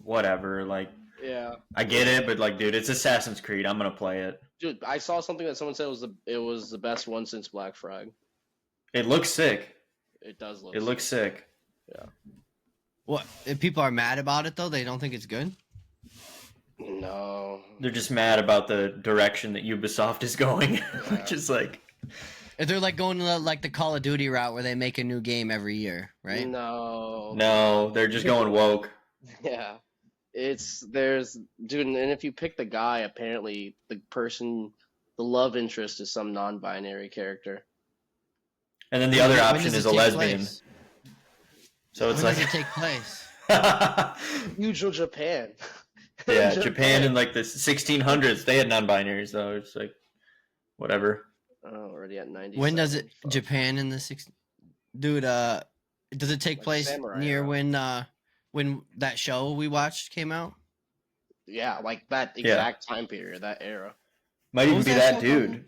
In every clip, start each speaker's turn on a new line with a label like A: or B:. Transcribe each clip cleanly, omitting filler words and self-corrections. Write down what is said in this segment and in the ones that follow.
A: whatever. Like,
B: Yeah.
A: I get it, but like, dude, it's Assassin's Creed. I'm gonna play it.
B: Dude, I saw something that someone said it was the best one since Black Flag.
A: It looks sick.
B: It does look.
A: It looks sick.
B: Yeah.
C: What? If people are mad about it though, they don't think it's good.
B: No.
A: They're just mad about the direction that Ubisoft is going, which is like.
C: If they're like going to like the Call of Duty route where they make a new game every year, right?
A: No, they're just going woke.
B: Yeah. Dude, and if you pick the guy, apparently the love interest is some non-binary character.
A: And then the other option is a lesbian.
C: Place?
A: So it's
C: when
A: like.
C: Does it take place?
B: Usual Japan.
A: Yeah, Japan in like the 1600s, they had non-binaries though. It's like, whatever.
B: Oh, already at 90.
C: When does it? Fuck. Japan in the 60s? Dude, does it take place near when that show we watched came out?
B: Yeah, like that exact time period, that era.
A: Might even be that dude.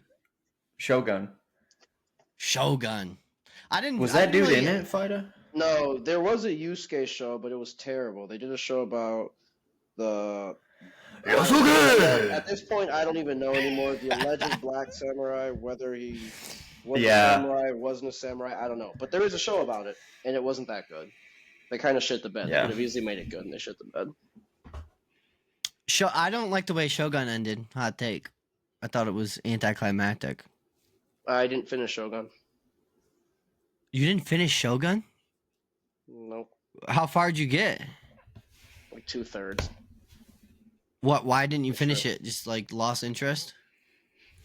A: Shogun.
C: I didn't.
A: Was that dude in it, Faida?
B: No, there was a Yusuke show, but it was terrible. They did a show about the. At this point, I don't even know anymore. The alleged black samurai, whether he was a samurai, wasn't a samurai, I don't know. But there is a show about it, and it wasn't that good. They kind of shit the bed.
A: Yeah.
B: They could have easily made it good, and they shit the bed.
C: I don't like the way Shogun ended. Hot take. I thought it was anticlimactic.
B: I didn't finish Shogun.
C: You didn't finish Shogun?
B: Nope.
C: How far did you get?
B: Like 2/3.
C: What? Why didn't you finish it? Just like lost interest?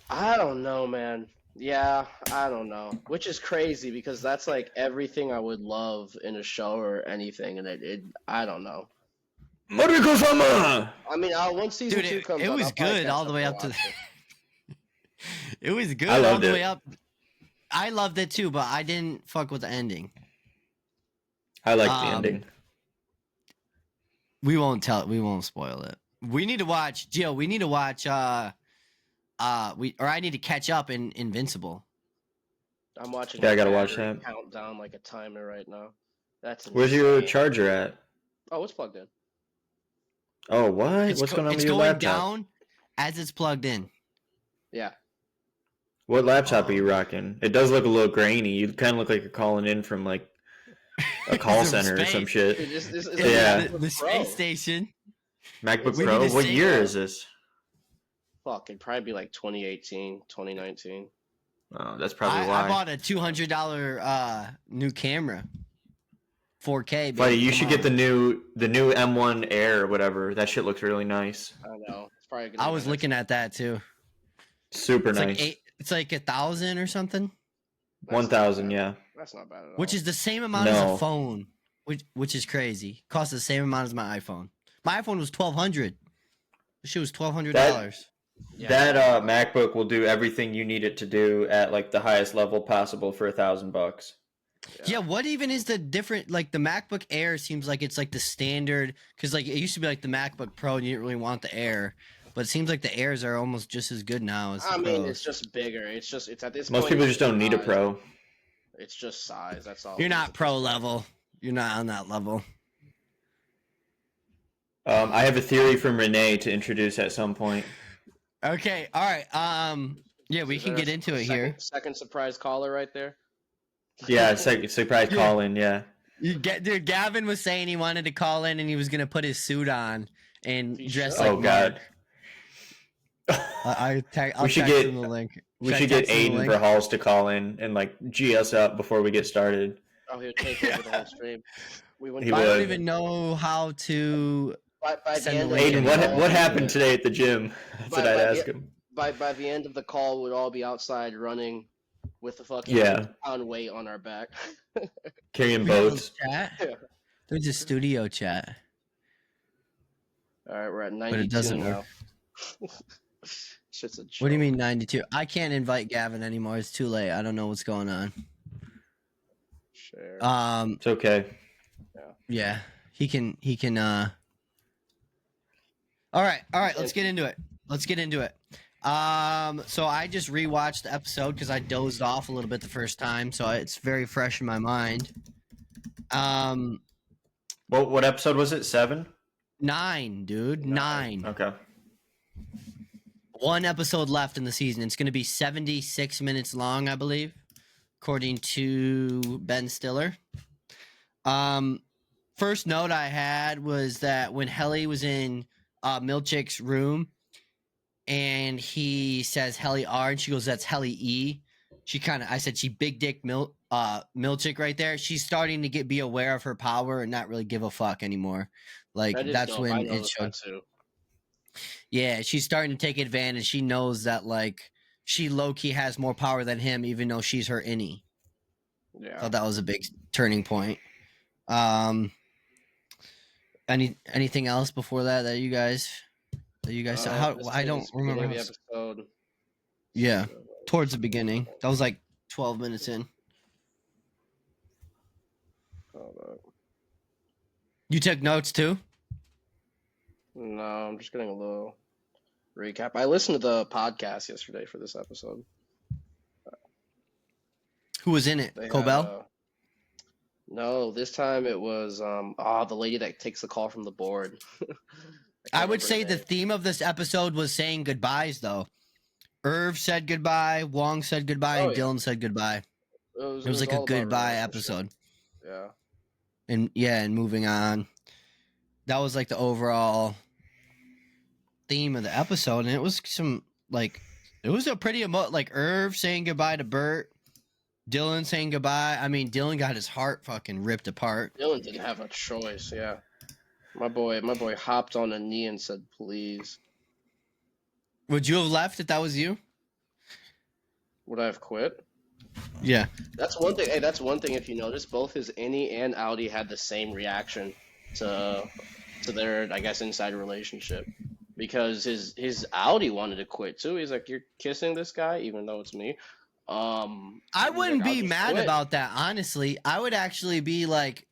B: I don't know, man. Yeah, I don't know. Which is crazy because that's like everything I would love in a show or anything, and I don't know.
A: Mariko-sama!
B: I mean, once season 2 comes out,
C: it was good all the way up to. It was good all the way up. I loved it too, but I didn't fuck with the ending.
A: I like the ending.
C: We won't spoil it. We need to watch, Gio. We need to watch. I need to catch up in Invincible.
B: I'm watching.
A: Yeah, I gotta watch that.
B: Count down like a timer right now. That's insane.
A: Where's your charger at?
B: Oh, it's plugged in.
A: Oh, what? What's going on with your laptop?
C: It's going down as it's plugged in.
B: Yeah.
A: What laptop are you rocking? It does look a little grainy. You kind of look like you're calling in from like a call center or some shit.
C: The space station.
A: MacBook Pro? What year is this?
B: Fuck, it'd probably be like 2018, 2019.
A: Oh, that's probably why.
C: I bought a $200 new camera. 4K.
A: Buddy, you should get the new M1 Air or whatever. That shit looks really nice.
B: I know. It's probably
C: I was looking at that too.
A: Super nice.
C: It's like 1,000 or something.
A: 1,000, yeah.
B: That's not bad at all.
C: Which is the same amount as a phone, which is crazy. Costs the same amount as my iPhone. My iPhone was $1,200. This shit was $1,200.
A: That MacBook will do everything you need it to do at like the highest level possible for $1,000.
C: Yeah, what even is the different? Like the MacBook Air seems like it's like the standard because like it used to be like the MacBook Pro and you didn't really want the Air, but it seems like the Airs are almost just as good now as.
B: I mean, it's just bigger. It's at this.
A: Most people just don't need a Pro.
B: It's just size. That's all.
C: You're not Pro level. You're not on that level.
A: I have a theory from Renee to introduce at some point.
C: Okay. All right. Yeah, we can get into it here.
B: Second surprise caller right there.
A: Yeah, surprise call in. Yeah.
C: Dude, Gavin was saying he wanted to call in and he was gonna put his suit on and dress like.
A: Oh God.
C: We should get the link.
A: We should get Aiden Verhals to call in and like G us up before we get started.
B: Oh, he would take over the whole stream.
C: I don't even know how to.
A: Aiden, what happened today at the gym? That's what I'd ask him.
B: By the end of the call, we'd all be outside running with the fucking pound weight on our back.
A: Carrying boats.
C: There's a studio chat.
B: All right, we're at 92
C: but it doesn't
B: now.
C: Work.
B: Shit's a joke.
C: What do you mean 92? I can't invite Gavin anymore. It's too late. I don't know what's going on.
B: Sure.
A: It's okay.
C: Yeah. He can All right. Let's get into it. So I just rewatched the episode because I dozed off a little bit the first time, so it's very fresh in my mind.
A: What episode was it? 7?
C: 9, dude. 9.
A: Okay.
C: One episode left in the season. It's going to be 76 minutes long, I believe, according to Ben Stiller. First note I had was that when Helly was in Milchick's room and he says Helly R and she goes, that's Helly E. I said she big dick Milchick right there. She's starting to be aware of her power and not really give a fuck anymore. Like
B: That is
C: that's
B: dope.
C: when
B: I
C: it
B: noticed
C: showed.
B: that too.
C: Yeah, she's starting to take advantage. She knows that like she low-key has more power than him, even though she's her innie.
B: Yeah.
C: Thought that was a big turning point. Anything else before that you guys saw? How I don't remember
B: beginning
C: how.
B: of the episode.
C: Yeah, towards the beginning. That was like 12 minutes in.
B: Hold on.
C: You took notes too?
B: No, I'm just getting a little recap. I listened to the podcast yesterday for this episode.
C: Who was in it?
B: They had,
C: Cobell?
B: no, this time it was the lady that takes the call from the board.
C: I would
B: remember
C: say
B: her
C: the
B: name.
C: theme of this episode was saying goodbyes, though. Irv said goodbye, Wong said goodbye,
B: Oh,
C: and
B: yeah.
C: Dylan said goodbye.
B: It
C: It was like a
B: all about
C: goodbye
B: relationship.
C: episode.
B: Yeah.
C: And moving on. That was like the overall theme of the episode, and it was it was a pretty like Irv saying goodbye to Bert, Dylan saying goodbye. I mean, Dylan got his heart fucking ripped apart.
B: Dylan didn't have a choice. Yeah. My boy hopped on a knee and said, "Please."
C: Would you have left if that was you?
B: Would I have quit?
C: Yeah.
B: That's one thing. Hey, that's one thing. If you notice, both his innie and Audi had the same reaction to their, I guess, inside relationship. Because his Audi wanted to quit too. He's like, "You're kissing this guy, even though it's me."
C: I wouldn't
B: "I'll
C: be
B: just
C: mad
B: quit."
C: about that, honestly. I would actually be like,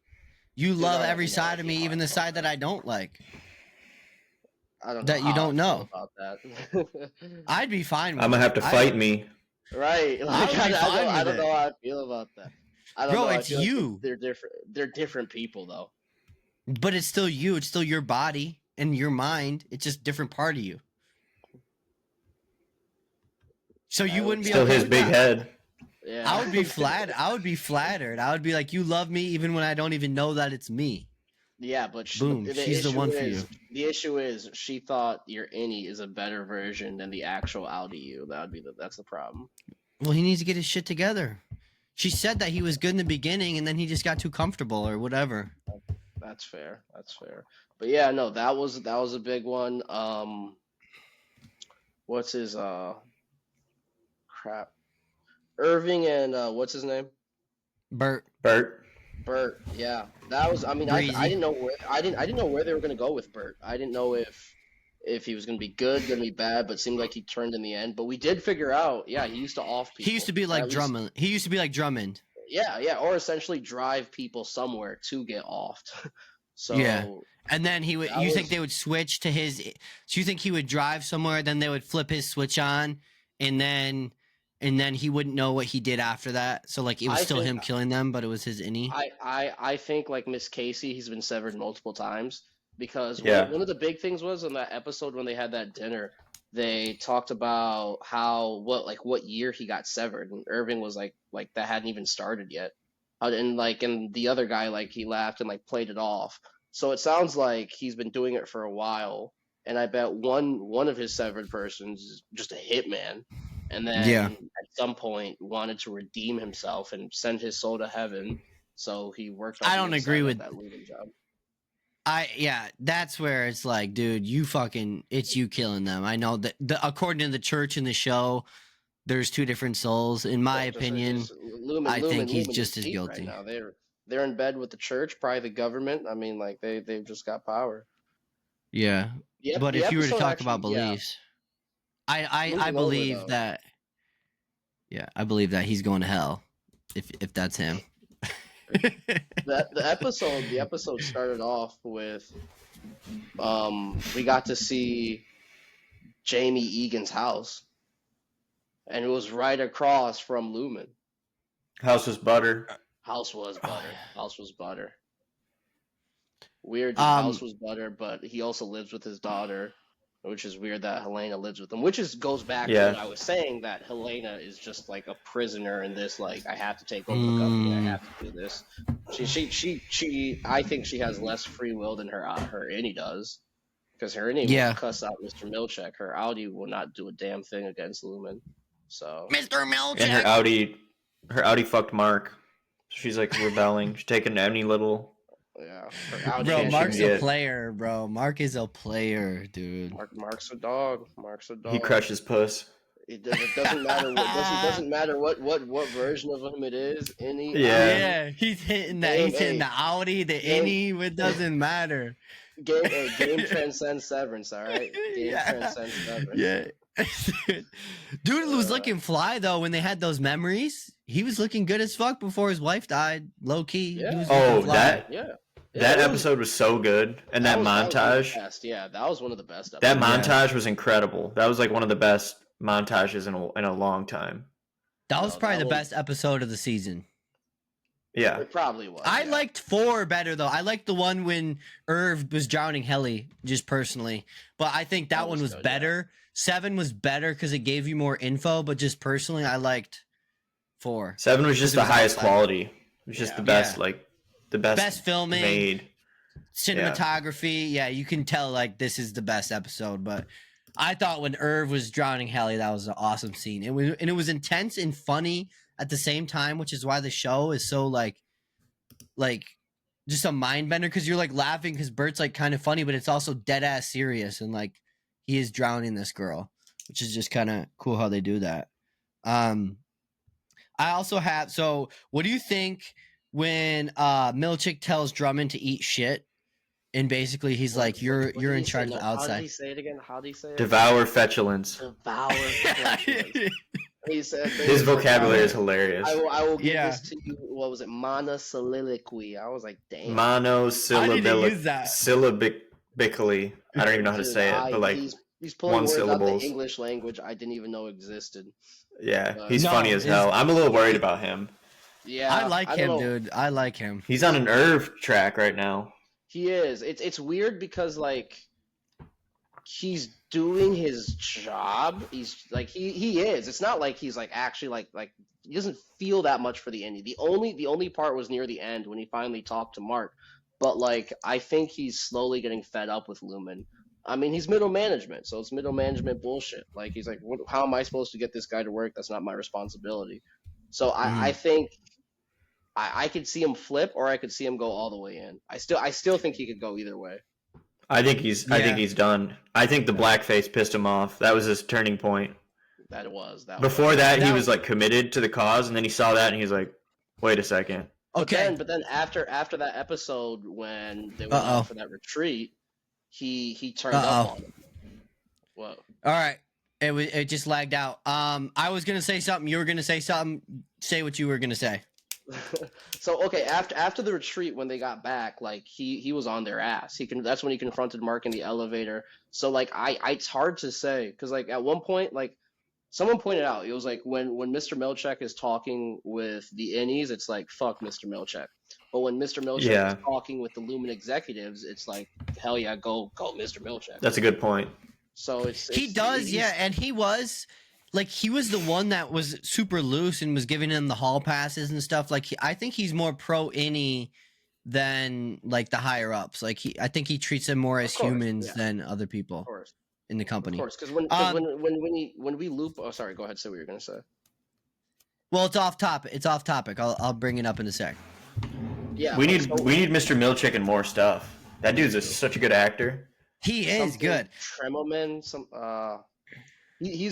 C: you love
B: I
C: every
B: don't know
C: side of
B: if
C: me,
B: you
C: even the
B: are
C: side that I don't like.
B: I don't
C: that
B: know
C: you
B: how
C: don't
B: I feel
C: know.
B: about that.
C: I'd be fine with
A: I'm gonna
C: it.
A: have to fight me.
B: Right?
C: I
B: Like,
C: would be fine
B: I
C: with
B: don't
C: it.
B: know how I feel about that. I don't
C: Bro,
B: know. I
C: it's
B: feel like
C: you.
B: they're different. They're different people, though.
C: But it's still you. It's still your body and your mind. It's just different part of you. So you wouldn't be
A: Still
C: okay
A: his
C: with
A: big
C: that?
A: head.
B: Yeah.
C: I would be flattered. I would be flattered. I would be like, you love me even when I don't even know that it's me.
B: Yeah, but
C: Boom, she's the one for you.
B: The issue is she thought your innie is a better version than the actual Audi you. That's the problem.
C: Well, he needs to get his shit together. She said that he was good in the beginning and then he just got too comfortable or whatever.
B: That's fair. But yeah, no, that was a big one. What's his crap? Irving and what's his name?
C: Bert.
B: Bert. Yeah, that was. I mean, I
C: Breezy.
B: didn't know where they were gonna go with Bert. I didn't know if he was gonna be good, gonna be bad, but it seemed like he turned in the end. But we did figure out, yeah, he used to off people.
C: He used to be like Drummond. He used to be like Drummond.
B: Yeah, or essentially drive people somewhere to get offed. So
C: Yeah. And then he would.
B: That
C: You think
B: was-
C: they would switch to his? So you think he would drive somewhere, then they would flip his switch on, and then he wouldn't know what he did after that. So like it was
B: I
C: still
B: think-
C: him killing them, but it was his innie.
B: I think like Miss Casey, he's been severed multiple times because
A: Yeah.
B: one of the big things was in that episode when they had that dinner, they talked about what year he got severed, and Irving was like that hadn't even started yet, and the other guy like he laughed and like played it off. So it sounds like he's been doing it for a while, and I bet one of his severed persons is just a hitman, and then
C: Yeah.
B: at some point wanted to redeem himself and send his soul to heaven. So he worked. On
C: I
B: the
C: don't
B: inside
C: agree
B: of
C: with-
B: that looting job.
C: That's where it's like, dude, it's you killing them. I know that according to the church in the show, there's two different souls. In my opinion, I think he's just as
B: deep
C: guilty.
B: Right now. They're in bed with the church, probably the government. I mean, like they've just got power.
C: Yeah.
B: Yep,
C: But
B: the
C: if you were to
B: episode
C: talk
B: actually-
C: about beliefs, I
B: Moving over,
C: believe
B: though.
C: that. Yeah, I believe that he's going to hell, if that's him.
B: The episode started off with we got to see Jamie Egan's house, and it was right across from Lumen.
A: House was butter.
B: House was butter. House was butter. Weird. His house was better, but he also lives with his daughter, which is weird that Helena lives with him. Which goes back to what I was saying, that Helena is just like a prisoner in this. Like, I have to take over the company. I have to do this. She. I think she has less free will than her Innie does, because her Innie will cuss out Mr. Milchek. Her Audi will not do a damn thing against Lumen. So
C: Mr. Milchek.
A: And her Audi fucked Mark. She's like rebelling. She's taking any little.
B: Yeah,
C: bro. Mark's a player, bro. Mark is a player, dude.
B: Mark's a dog.
A: He crushes puss.
B: It doesn't matter. Doesn't matter what version of him it is.
C: Yeah. He's hitting that. He's hitting the Audi, the Innie. It doesn't matter.
B: Game transcends Severance. All right. Game transcends Severance.
C: Yeah. Dude was looking fly though when they had those memories. He was looking good as fuck before his wife died. Low key.
B: Yeah.
A: That episode was so good, and that montage.
B: That was one of the best.
A: That montage was incredible. That was like one of the best montages in a long time.
C: That was probably the best episode of the season.
A: Yeah,
B: it probably was.
C: I liked 4 better though. I liked the one when Irv was drowning Helly, just personally. But I think that one was better. 7 was better because it gave you more info. But just personally, I liked 4.
A: 7 was just the highest quality. It was just the best, like the best
C: filming,
A: made
C: cinematography. Yeah, you can tell like this is the best episode. But I thought when Irv was drowning Helly, that was an awesome scene. It was intense and funny at the same time, which is why the show is so like just a mind bender, because you're like laughing because Bert's like kind of funny, but it's also dead ass serious, and like he is drowning this girl, which is just kind of cool how they do that. I also have, so what do you think when Milchik tells Drummond to eat shit, and basically he's like, you're in charge of the outside?
B: How did he say it again? How did he say it?
A: Devour fetulence.
B: Devour fetulence. He said
A: his vocabulary is hilarious.
B: I will give this to you. What was it? Monosylloquy. I was like, damn.
A: Monosyllabically. I don't even know how to say it, but like
B: he's pulling words out of the English language I didn't even know existed.
A: Yeah, he's funny as hell. I'm a little worried about him.
C: Yeah, I like him, dude. I like him.
A: He's on an Irv track right now.
B: He is. It's weird because like he's doing his job. He's like he is. It's not like he's like actually like he doesn't feel that much for the Indy. The only part was near the end when he finally talked to Mark. But like I think he's slowly getting fed up with Lumen. I mean, he's middle management, so it's middle management bullshit. Like he's like, how am I supposed to get this guy to work? That's not my responsibility. So I think I could see him flip, or I could see him go all the way in. I still think he could go either way.
A: I think he's done. I think the blackface pissed him off. That was his turning point. Before that, he was like committed to the cause, and then he saw that, and he's like, "Wait a second."
B: Okay. But then after that episode, when they went out for that retreat, he turned up on him. Whoa.
C: All right. It just lagged out. I was gonna say something. You were gonna say something. Say what you were gonna say.
B: So okay, after the retreat, when they got back, like he was on their ass. That's when he confronted Mark in the elevator. So like it's hard to say, because like at one point, like someone pointed out, it was like when Mr. Milchek is talking with the Innies, it's like fuck Mr. Milchek. But when Mr. Milchek is talking with the Lumen executives, it's like hell yeah, go Mr. Milchek.
A: That's a good point.
B: So
C: and he was. Like, he was the one that was super loose and was giving him the hall passes and stuff. Like, I think he's more pro-Innie than, like, the higher-ups. Like, I think he treats them more as humans than other people in the company.
B: Of course, because when we loop... Oh, sorry, go ahead, say what you're going to say.
C: Well, it's off topic. I'll bring it up in a sec.
B: Yeah,
A: we need Mr. Milchik and more stuff. That dude's such a good actor.
C: He is good.
B: Tremoman, He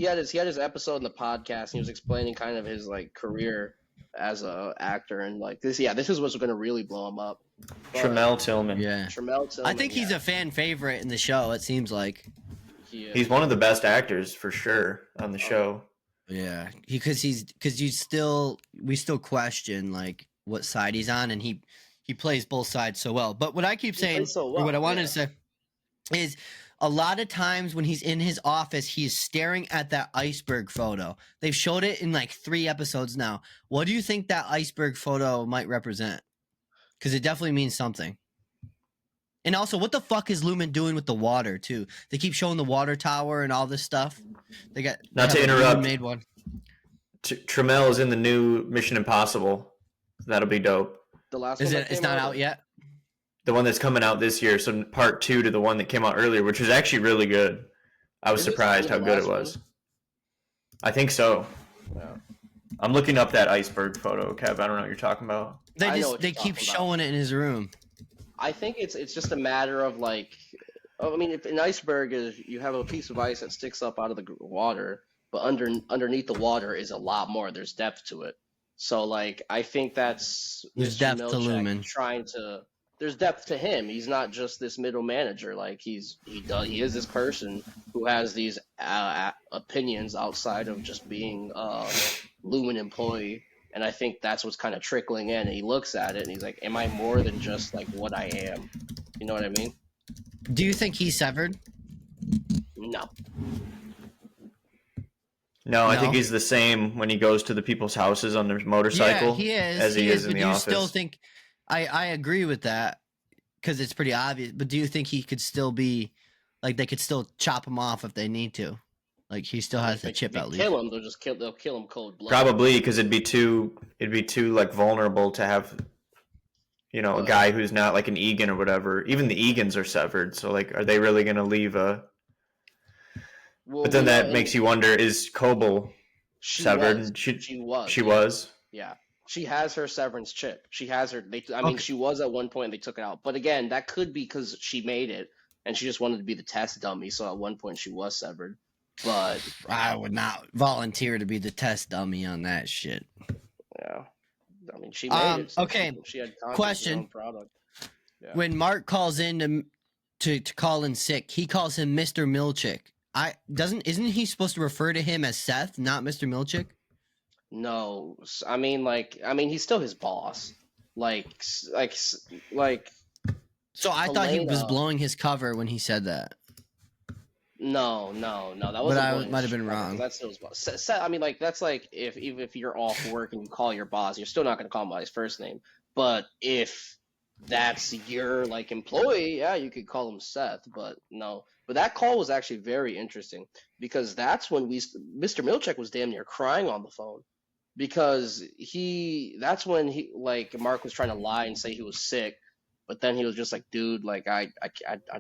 B: had his episode in the podcast, and he was explaining kind of his like career as a actor, and like this is what's going to really blow him up.
A: Tremel Tillman.
C: Yeah.
B: Tremel Tillman.
C: I think he's a fan favorite in the show, it seems like.
A: He's one of the best actors for sure on the show.
C: Yeah. Because we still question like what side he's on, and he plays both sides so well. But what I keep saying, or what I wanted to say is, a lot of times when he's in his office, he's staring at that iceberg photo. They've showed it in like 3 episodes now. What do you think that iceberg photo might represent? because it definitely means something. And also, what the fuck is Lumen doing with the water too? They keep showing the water tower and all this stuff.
A: Not to interrupt.
C: Made one.
A: Trammell is in the new Mission Impossible. That'll be dope.
B: The last
C: is
B: one
C: it? It's not out yet.
A: The one that's coming out this year, so part 2 to the one that came out earlier, which was actually really good. I was surprised how good it was. I think so. Yeah. I'm looking up that iceberg photo, Kev. I don't know what you're talking about.
C: They keep showing it in his room.
B: I think it's just a matter of like, I mean, if an iceberg is you have a piece of ice that sticks up out of the water, but underneath the water is a lot more. There's depth to it. So like, I think that's
C: there's depth to Lumen.
B: There's depth to him. He's not just this middle manager. Like he is this person who has these opinions outside of just being a Lumen employee. And I think that's what's kind of trickling in. And he looks at it and he's like, am I more than just like what I am? You know what I mean?
C: Do you think he's severed?
B: No.
A: No, I think he's the same when he goes to the people's houses on their motorcycle.
C: Yeah, he is.
A: As he is in the office.
C: Do you still think... I agree with that because it's pretty obvious. But do you think he could still be... Like, they could still chop him off if they need to? Like, he still has the chip at least.
B: Kill him, they'll kill him cold blood.
A: Probably, because it'd be too like vulnerable to have, you know, a guy who's not like an Egan or whatever. Even the Egans are severed, so like, are they really gonna leave a? Well, but then that makes you wonder: is Koble severed?
B: She was.
A: She was.
B: Yeah, she has her severance chip. She has her. mean, she was at one point. They took it out, but again, that could be because she made it and she just wanted to be the test dummy. So at one point, she was severed. But
C: I would not volunteer to be the test dummy on that shit.
B: Yeah, I mean, she made it. So
C: okay.
B: She had
C: question.
B: Product. Yeah.
C: When Mark calls in to call in sick, he calls him Mr. Milchick. Isn't he supposed to refer to him as Seth, not Mr. Milchick?
B: No, I mean, he's still his boss. Like. So I
C: thought he was blowing his cover when he said that.
B: No, that wasn't.
C: But I might have been wrong.
B: That's still his boss. I mean, like that's like even if you're off work and you call your boss, you're still not going to call him by his first name. But if that's your like employee, yeah, you could call him Seth. But no. But that call was actually very interesting because that's when Mr. Milchick was damn near crying on the phone because that's when Mark was trying to lie and say he was sick. But then he was just like, dude, like I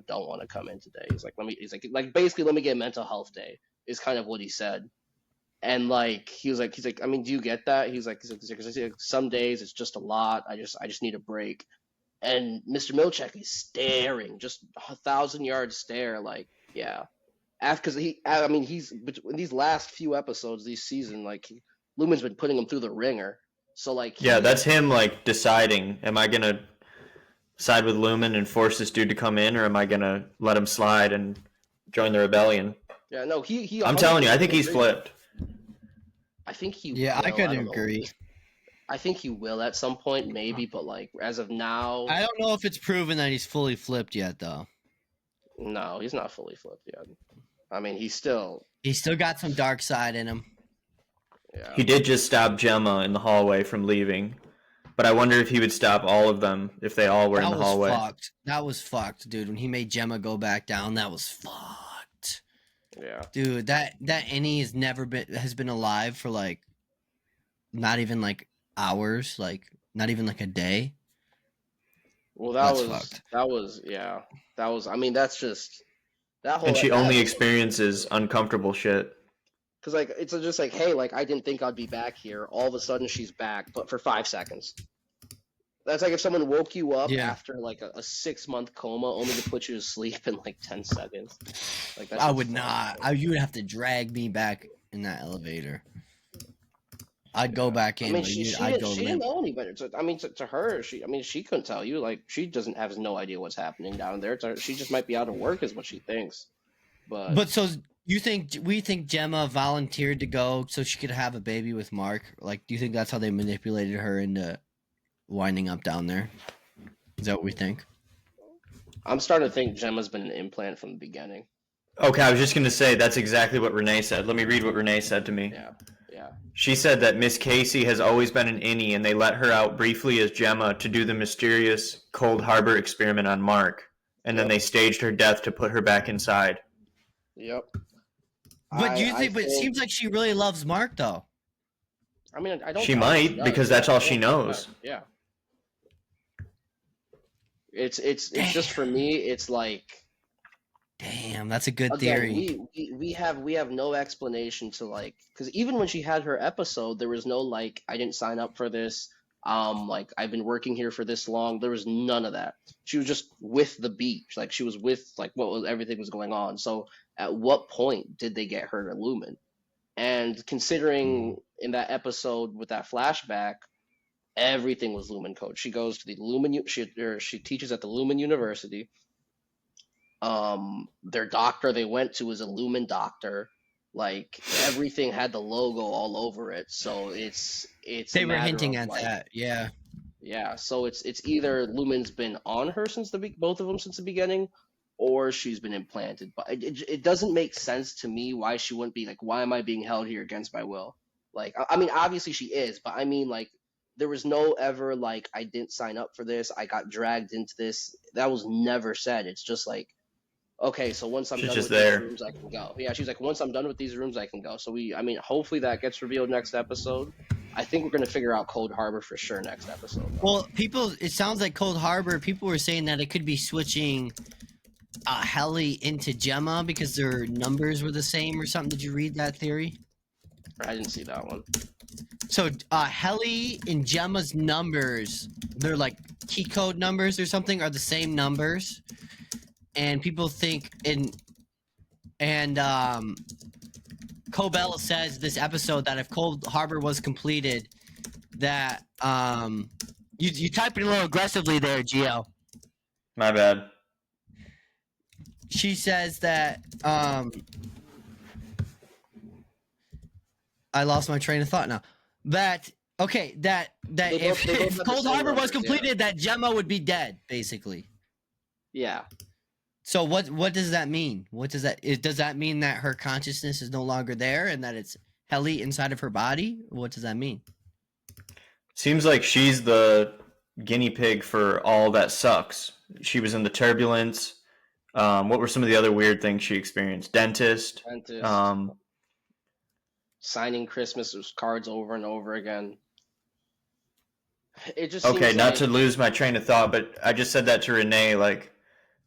B: don't want to come in today. He's like, basically let me get a mental health day is kind of what he said. And like he's like, I mean, do you get that? He's like some days it's just a lot. I just need a break. And Mr. Milchick is staring, just 1,000-yard stare, like, yeah. Because he's in these last few episodes, this season, like Lumen's been putting him through the ringer. So like,
A: that's him like deciding, am I gonna side with Lumen and force this dude to come in, or am I gonna let him slide and join the rebellion?
B: Yeah, no, he.
A: I'm telling you, I think he's flipped.
B: I think he.
C: Yeah, I could agree.
B: I think he will at some point, maybe, but like as of now,
C: I don't know if it's proven that he's fully flipped yet, though.
B: No, he's not fully flipped yet. I mean, he's still
C: got some dark side in him.
A: Yeah. He did just stop Gemma in the hallway from leaving. But I wonder if he would stop all of them if they all were in the hallway.
C: That was fucked, dude. When he made Gemma go back down, that was fucked.
B: Yeah.
C: Dude, that Annie has been alive for like not even like hours, like not even like a day.
B: Well, that was I mean, that's just that whole.
A: And she only experiences uncomfortable shit.
B: Because, like, it's just like, hey, like, I didn't think I'd be back here. All of a sudden, she's back, but for 5 seconds. That's like if someone woke you up after, like, a 6-month coma only to put you to sleep in, like, 10 seconds. Like,
C: I would not. You would have to drag me back in that elevator. I'd go back in.
B: I mean, she didn't know any better. I mean, to her, she couldn't tell you. Like, she has no idea what's happening down there. She just might be out of work is what she thinks. But
C: so... we think Gemma volunteered to go so she could have a baby with Mark? Like, do you think that's how they manipulated her into winding up down there? Is that what we think?
B: I'm starting to think Gemma's been an implant from the beginning.
A: Okay, I was just going to say that's exactly what Renee said. Let me read what Renee said to me.
B: Yeah. Yeah.
A: She said that Miss Casey has always been an innie, and they let her out briefly as Gemma to do the mysterious Cold Harbor experiment on Mark, and then
B: Yep.
A: they staged her death to put her back inside.
B: Yep.
C: But do you
B: I
C: think? But it seems like she really loves Mark, though.
B: I mean, I don't.
A: She
B: doubt that
A: might,
B: does,
A: because
B: yeah,
A: that's all
B: I
A: she
B: don't doubt
A: knows.
B: that, yeah. It's just for me. It's like
C: Damn, that's a good
B: again,
C: theory.
B: we have no explanation to like because even when she had her episode, there was no like I didn't sign up for this. Like I've been working here for this long. There was none of that. She was just with the beach, like she was with like what was everything was going on. So at what point did they get her to Lumen? And considering in that episode with that flashback, everything was Lumen code. She goes to the Lumen. She teaches at the Lumen University. Their doctor they went to was a Lumen doctor. Like everything had the logo all over it. So it's a
C: They were
B: matter
C: hinting
B: of
C: at
B: like
C: that. Yeah.
B: yeah. So it's either Lumen's been on her since both of them since the beginning, or she's been implanted. But it doesn't make sense to me why she wouldn't be like, why am I being held here against my will? Like I mean obviously she is, but I mean like there was no ever like I didn't sign up for this, I got dragged into this. That was never said. It's just like okay, so once I'm
A: She's
B: done
A: just
B: with these
A: there.
B: rooms, I can go. Yeah, she's like, once I'm done with these rooms, I can go. So I mean, hopefully that gets revealed next episode. I think we're gonna figure out Cold Harbor for sure next episode. Though.
C: Well, it sounds like Cold Harbor. People were saying that it could be switching Helly into Gemma because their numbers were the same or something. Did you read that theory?
B: I didn't see that one.
C: So Helly and Gemma's numbers, they're like key code numbers or something, are the same numbers. And people think Cobell says this episode that if Cold Harbor was completed, that you typing a little aggressively there, Gio.
A: My bad.
C: She says that I lost my train of thought now. That okay, that
B: They
C: if
B: both have the
C: Cold
B: same
C: Harbor was
B: numbers,
C: completed, that Gemma would be dead, basically.
B: Yeah.
C: So what does that mean? Does that mean that her consciousness is no longer there and that it's Helly inside of her body? What does that mean?
A: Seems like she's the guinea pig for all that sucks. She was in the turbulence. What were some of the other weird things she experienced? Dentist.
B: Signing Christmas cards over and over again. It just
A: Okay,
B: seems
A: not
B: like,
A: to lose my train of thought, but I just said that to Renee. Like,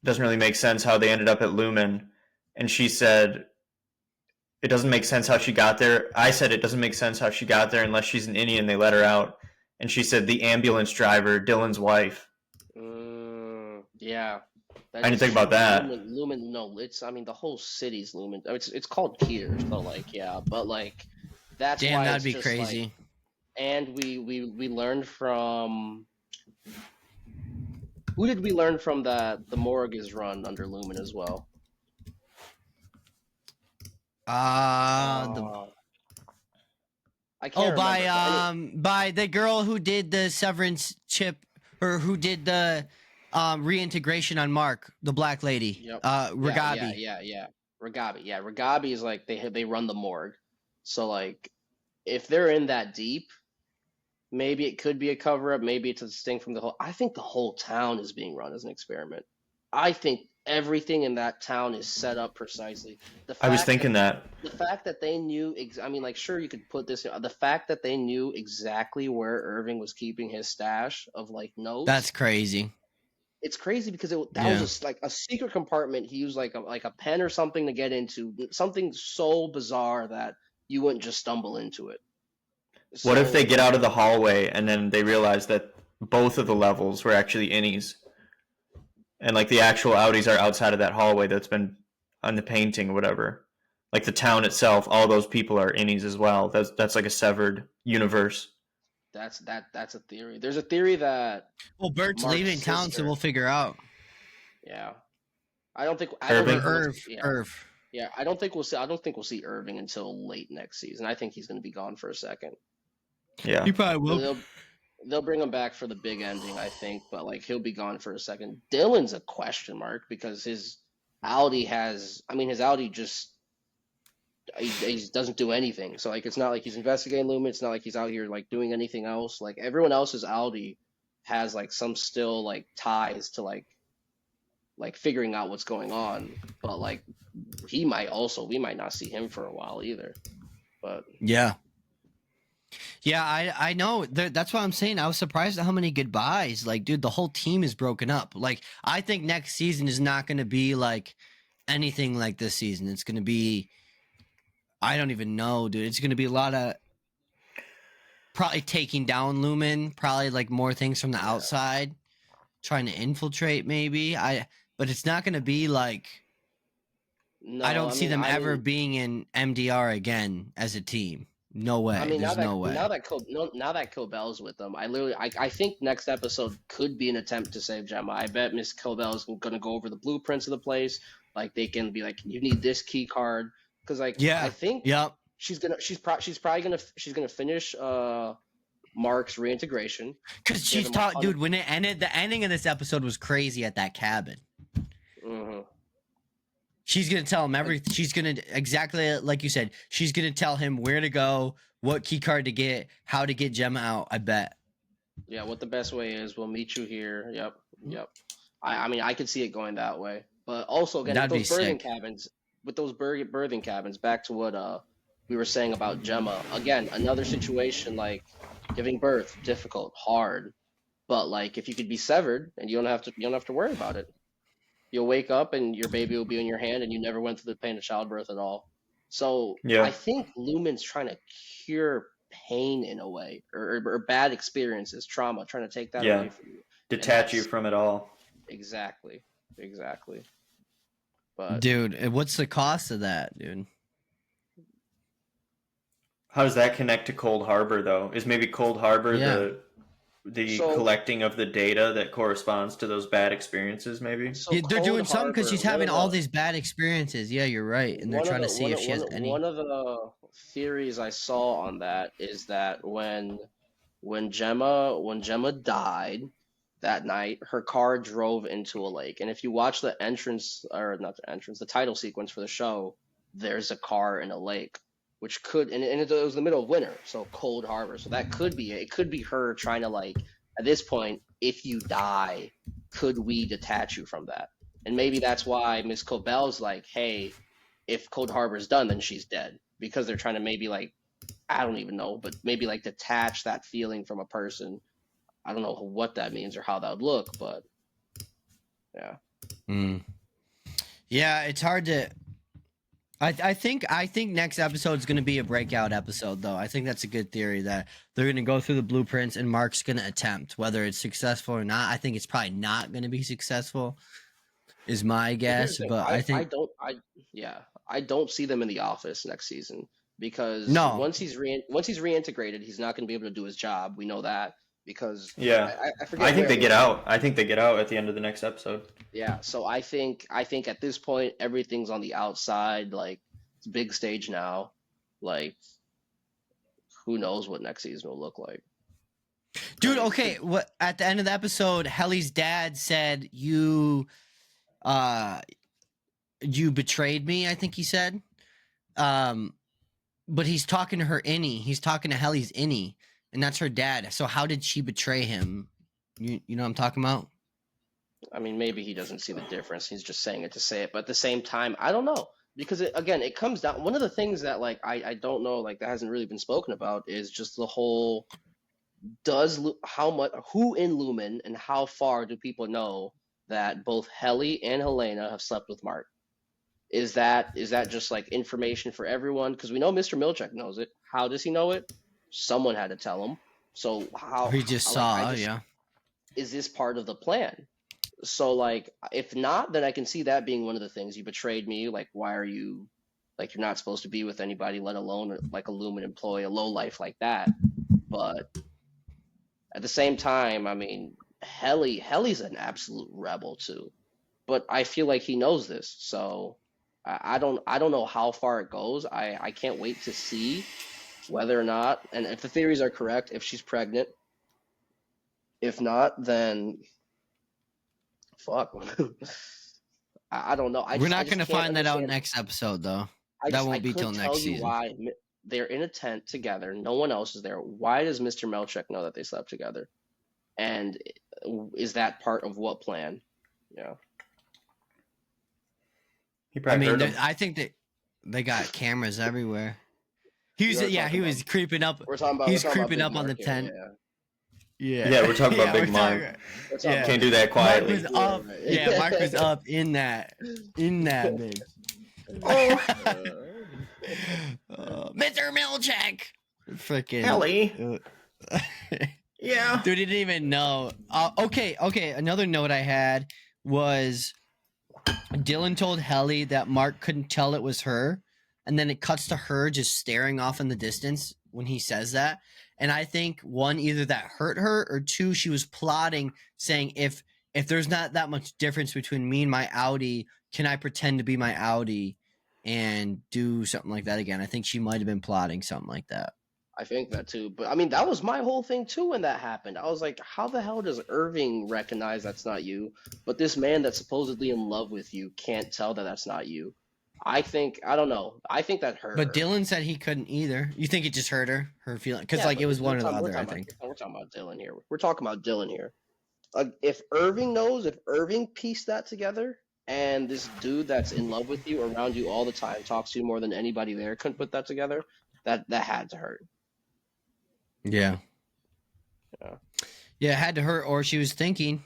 A: doesn't really make sense how they ended up at Lumen, and she said it doesn't make sense how she got there. I said it doesn't make sense how she got there unless she's an Indian. They let her out, and she said the ambulance driver, Dylan's wife.
B: yeah.
A: I didn't think about that.
B: Lumen, no, I mean the whole city's Lumen. It's called Kears, but like yeah, but like that's
C: Damn,
B: why
C: that'd
B: it's
C: be
B: just,
C: crazy.
B: Like, and we learned from who did we learn from that the morgue is run under Lumen as well?
C: I
B: can't remember.
C: By the girl who did the severance chip or who did the reintegration on Mark, the black lady.
B: Yep.
C: Ragabi.
B: Yeah. Ragabi. Yeah, Ragabi is like they run the morgue. So like if they're in that deep, maybe it could be a cover up, maybe it's a distinct from the whole I think the whole town is being run as an experiment. I think everything in that town is set up precisely.
A: I was thinking that.
B: The fact that they knew, I mean, like, sure, you could put this. The fact that they knew exactly where Irving was keeping his stash of like notes.
C: That's crazy.
B: It's crazy because that was just like a secret compartment. He used like a pen or something to get into something so bizarre that you wouldn't just stumble into it.
A: What if they get out of the hallway and then they realize that both of the levels were actually innies? And like the actual outies are outside of that hallway that's been on the painting or whatever. Like the town itself, all those people are innies as well. That's like a severed universe.
B: That's a theory. There's a theory that
C: Bert's leaving town, so we'll figure out.
B: Yeah, I don't think
C: Irv.
B: Yeah, I don't think we'll see Irving until late next season. I think he's going to be gone for a second.
A: Yeah,
C: he probably will.
B: They'll bring him back for the big ending, I think, but like he'll be gone for a second. Dylan's a question mark because his Audi just he doesn't do anything. So like, it's not like he's investigating Lumen. It's not like he's out here like doing anything else. Like everyone else's Aldi has like some still like ties to like figuring out what's going on. But like we might not see him for a while either. But
C: Yeah. Yeah, I know. That's what I'm saying. I was surprised at how many goodbyes. Like, dude, the whole team is broken up. Like, I think next season is not going to be like anything like this season. It's going to be, I don't even know, dude. It's going to be a lot of probably taking down Lumen, probably like more things from the outside, trying to infiltrate maybe. But it's not going to be like,
B: no,
C: I don't see them ever
B: mean,
C: being in MDR again as a team. No way.
B: I mean,
C: There's no way.
B: now that Cobell's with them, I think next episode could be an attempt to save Gemma. I bet Miss Cobell is going to go over the blueprints of the place. Like they can be like, you need this key card because like
C: Yeah.
B: I think
C: Yep.
B: she's probably gonna finish Mark's reintegration
C: Because she's taught, dude. When it ended, the ending of this episode was crazy at that cabin.
B: Mm-hmm.
C: She's gonna tell him everything. She's gonna exactly like you said. She's gonna tell him where to go, what key card to get, how to get Gemma out. I bet.
B: Yeah, what the best way is. We'll meet you here. Yep. I mean, I could see it going that way. But also, again,
C: That'd
B: with
C: be
B: those
C: sick.
B: birthing cabins, back to what we were saying about Gemma. Again, another situation like giving birth, difficult, hard. But like, if you could be severed and you don't have to worry about it. You'll wake up and your baby will be in your hand, and you never went through the pain of childbirth at all. So
A: Yeah.
B: I think Lumen's trying to cure pain in a way, or bad experiences, trauma, trying to take that
A: Yeah.
B: away from you.
A: Detach you from it all.
B: Exactly. But
C: Dude, what's the cost of that, dude?
A: How does that connect to Cold Harbor, though? Is maybe Cold Harbor
C: Yeah.
A: the
B: So-
A: collecting of the data that corresponds to those bad experiences, maybe?
B: so
C: Yeah, they're
B: Cold
C: doing something because
B: Harbor,
C: she's having
B: one of
C: all
B: the-
C: these bad experiences. Yeah, you're right, and they're trying to see if she has any.
B: One of the theories I saw on that is that when Gemma died that night, her car drove into a lake. And if you watch the entrance, or not the entrance, the title sequence for the show, there's a car in a lake, which could, and it was the middle of winter, so Cold Harbor. So that could be it. It could be her trying to like, at this point, if you die, could we detach you from that? And maybe that's why Miss Cobell's like, hey, if Cold Harbor's done, then she's dead. Because they're trying to maybe like, I don't even know, but maybe like detach that feeling from a person. I don't know what that means or how that would look, but yeah.
C: Yeah, it's hard to. I think next episode is going to be a breakout episode, though. I think that's a good theory that they're going to go through the blueprints and Mark's going to attempt whether it's successful or not. I think it's probably not going to be successful, is my guess. But
B: I don't see them in the office next season because
C: No.
B: once he's reintegrated, he's not going to be able to do his job. We know that because
A: Yeah.
B: I forget.
A: I think
B: where
A: they get out. I think they get out at the end of the next episode.
B: Yeah, so I think at this point everything's on the outside. Like it's a big stage now. Like who knows what next season will look like.
C: dude, okay, what at the end of the episode, Helly's dad said you betrayed me, I think he said. But he's talking to her innie. He's talking to Helly's innie, and that's her dad. So how did she betray him? You know what I'm talking about?
B: I mean, maybe he doesn't see the difference. He's just saying it to say it. But at the same time, I don't know. Because, it comes down... One of the things that, like, I don't know, like, that hasn't really been spoken about is just the whole... Who in Lumen and how far do people know that both Helly and Helena have slept with Mark? Is that just, like, information for everyone? Because we know Mr. Milchek knows it. How does he know it? Someone had to tell him. So how...
C: He just saw, yeah.
B: Is this part of the plan? So, like, if not, then I can see that being one of the things. You betrayed me. Like, why are you, like, you're not supposed to be with anybody, let alone, like, a Lumen employee, a low life like that. But at the same time, I mean, Helly's an absolute rebel, too. But I feel like he knows this. So, I don't know how far it goes. I can't wait to see whether or not, and if the theories are correct, if she's pregnant. If not, then... Fuck. I don't know.
C: We're not going to find that out next episode, though. That won't
B: I
C: be till
B: couldn't
C: next
B: tell you
C: season.
B: why they're in a tent together. No one else is there. Why does Mr. Melchek know that they slept together? And is that part of what plan? Yeah.
A: He
C: I
A: probably
C: mean,
A: heard him.
C: I think that they got cameras everywhere. He was,
B: We are
C: yeah, he
B: talking
C: was
B: about-
C: creeping up.
B: We're talking about.
C: He's
B: we're talking about
C: creeping
B: Big
C: up on the
B: Mark here,
C: tent.
B: Yeah.
C: Yeah,
A: Yeah, we're talking about Big
C: we're
A: Mark.
B: We're talking
C: Yeah.
B: about
A: Can't do
B: Big
A: that
B: Mark.
C: Mark
A: quietly.
C: was up.
B: right.
C: Yeah, Mark was up in that bitch. Mr. Milchek. Freaking
A: Ellie. Yeah.
C: Dude, he didn't even know. Okay. Another note I had was Dylan told Helly that Mark couldn't tell it was her, and then it cuts to her just staring off in the distance when he says that. And I think one, either that hurt her, or two, she was plotting, saying if there's not that much difference between me and my Audi, can I pretend to be my Audi and do something like that again? I think she might have been plotting something like that.
B: I think that too. But I mean, that was my whole thing too when that happened. I was like, how the hell does Irving recognize that's not you? But this man that's supposedly in love with you can't tell that that's not you. I don't know. I think that hurt
C: But
B: her.
C: Dylan said he couldn't either. You think it just hurt her feeling? Because
B: Yeah,
C: like
B: but
C: it was
B: we're
C: one or the
B: talking- we're
C: other. I
B: talking
C: think.
B: about- We're talking about Dylan here. We're talking about Dylan here. If Irving knows, if Irving pieced that together, and this dude that's in love with you around you all the time, talks to you more than anybody there, couldn't put that together, that had to hurt.
C: Yeah.
B: Yeah.
C: Yeah, it had to hurt, or she was thinking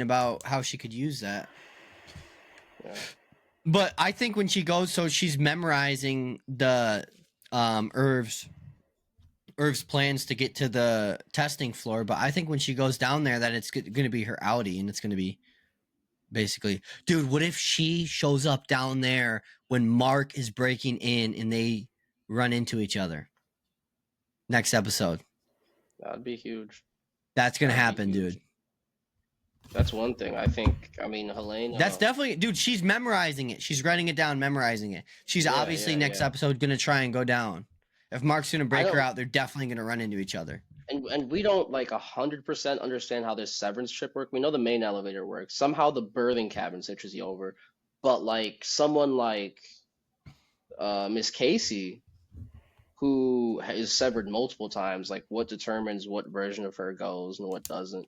C: about how she could use that.
B: Yeah.
C: But I think when she goes, so she's memorizing the Irv's plans to get to the testing floor. But I think when she goes down there, that it's going to be her Audi, and it's going to be basically, dude. What if she shows up down there when Mark is breaking in and they run into each other? Next episode.
B: That'd be huge.
C: That's gonna
B: That'd be
C: happen,
B: huge.
C: dude.
B: That's one thing. I think. I mean, Helena.
C: That's definitely, dude. She's memorizing it. She's writing it down, memorizing it. She's obviously next episode gonna try and go down. If Mark's gonna break her out, they're definitely gonna run into each other.
B: And we don't like 100% understand how this severance trip works. We know the main elevator works. Somehow the birthing cabin switches you over, but like someone like Miss Casey, who is severed multiple times, like what determines what version of her goes and what doesn't.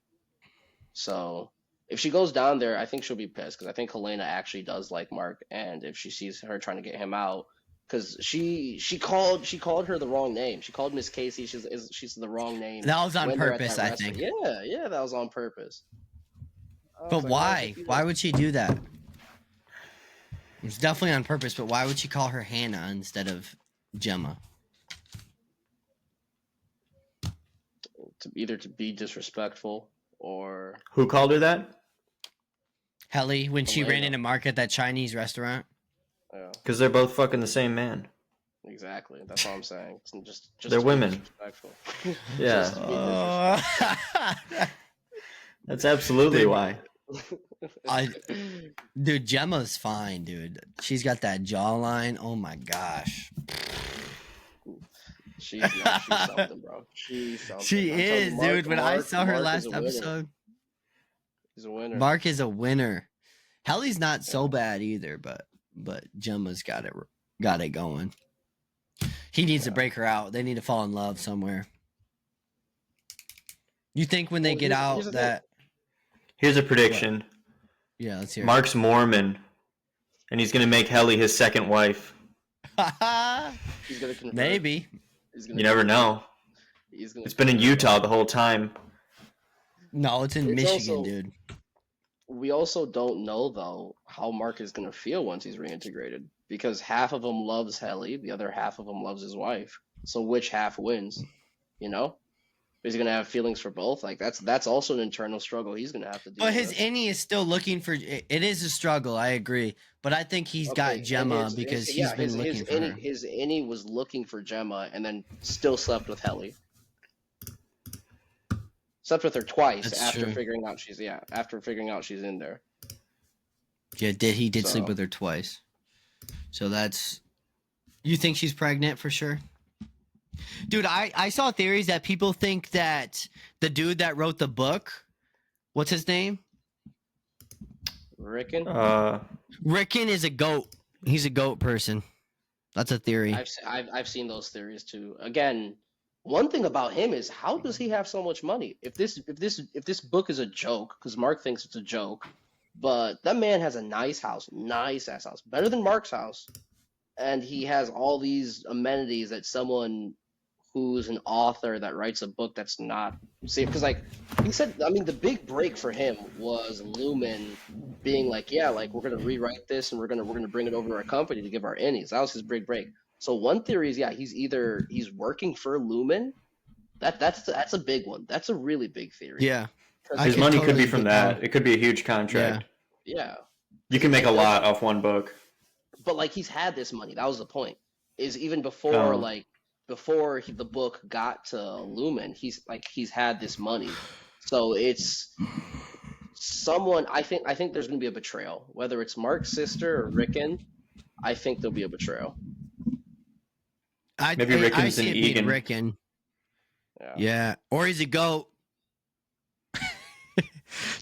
B: So if she goes down there, I think she'll be pissed because I think Helena actually does like Mark, and if she sees her trying to get him out, because she called her the wrong name. She called Miss Casey. She's the wrong name.
C: That was on
B: when they're at
C: purpose,
B: that
C: I
B: restaurant.
C: think.
B: Yeah, that was on purpose. I was
C: But
B: like,
C: why?
B: she do
C: Why
B: that?
C: would she do that? It's definitely on purpose. But why would she call her Hannah instead of Gemma?
B: To be disrespectful or
A: Who called her that?
C: Helly, when she ran
B: Helena.
C: into Mark at that Chinese restaurant.
B: yeah,
A: Because they're both fucking the same man.
B: exactly. That's what I'm saying. It's just
A: They're
B: to be
A: women.
B: disrespectful.
A: Yeah.
B: Just to be disrespectful.
A: That's absolutely
C: Dude.
A: why.
C: Dude, Gemma's fine, dude. She's got that jawline. Oh my gosh.
B: She's something, bro. She's something.
C: She
B: I'm telling
C: is,
B: you,
C: dude. When I
B: Mark-
C: saw her
B: Mark is
C: last
B: a winner.
C: episode,
B: He's a winner.
C: Mark is a winner. Helly's not so bad either, but Gemma's got it going. He needs to break her out. They need to fall in love somewhere. You think when they
B: Well,
C: get
B: here's
C: out
B: the
C: that
A: Here's a prediction.
C: yeah, let's hear
A: Mark's Mormon, and he's gonna make Helly his second wife.
C: it.
B: He's gonna convert.
C: Maybe.
B: He's gonna
A: You never know.
B: He's gonna
A: It's been in Utah the whole time.
C: No, it's in
B: It's
C: Michigan,
B: also-
C: dude.
B: We also don't know though how Mark is gonna feel once he's reintegrated because half of him loves Helly, the other half of him loves his wife. So which half wins? You know, is he gonna have feelings for both? Like that's also an internal struggle he's gonna have to do.
C: But his innie is still looking for. It is a struggle. I agree, but I think he's got Gemma because he's been looking for her.
B: His innie was looking for Gemma and then still slept with Helly. Slept with her twice
C: That's
B: after
C: true.
B: figuring out she's in there.
C: Yeah, he did sleep
B: So-
C: with her twice. So that's. You think she's pregnant for sure? Dude, I saw theories that people think that the dude that wrote the book, what's his name?
B: Rickon?
A: Uh,
C: Rickon is a goat. He's a goat person. That's a theory.
B: I've seen those theories too. Again, one thing about him is how does he have so much money? If this book is a joke, because Mark thinks it's a joke, but that man has a nice house, nice ass house, better than Mark's house, and he has all these amenities that someone who's an author that writes a book that's not see because like he said, I mean the big break for him was Lumen being like, yeah, like we're gonna rewrite this and we're gonna bring it over to our company to give our innings. That was his big break. So one theory is, yeah, he's working for Lumen. That's a big one. That's a really big theory.
C: Yeah.
B: 'Cause
A: His
C: could
A: money could
C: totally
A: be from
C: get
A: that.
C: down.
A: It could be a huge contract.
B: yeah,
A: You can make a lot off one book.
B: but like he's had this money. That was the point. Is even before
A: Oh.
B: like before the book got to Lumen, he's had this money. So it's someone. I think there's gonna be a betrayal, whether it's Mark's sister or Rickon. I think there'll be a betrayal.
A: Maybe
C: I
A: Rickon's
C: see
A: an
C: it being
A: Egan.
C: Rickon.
B: Yeah.
C: Yeah, or he's a goat.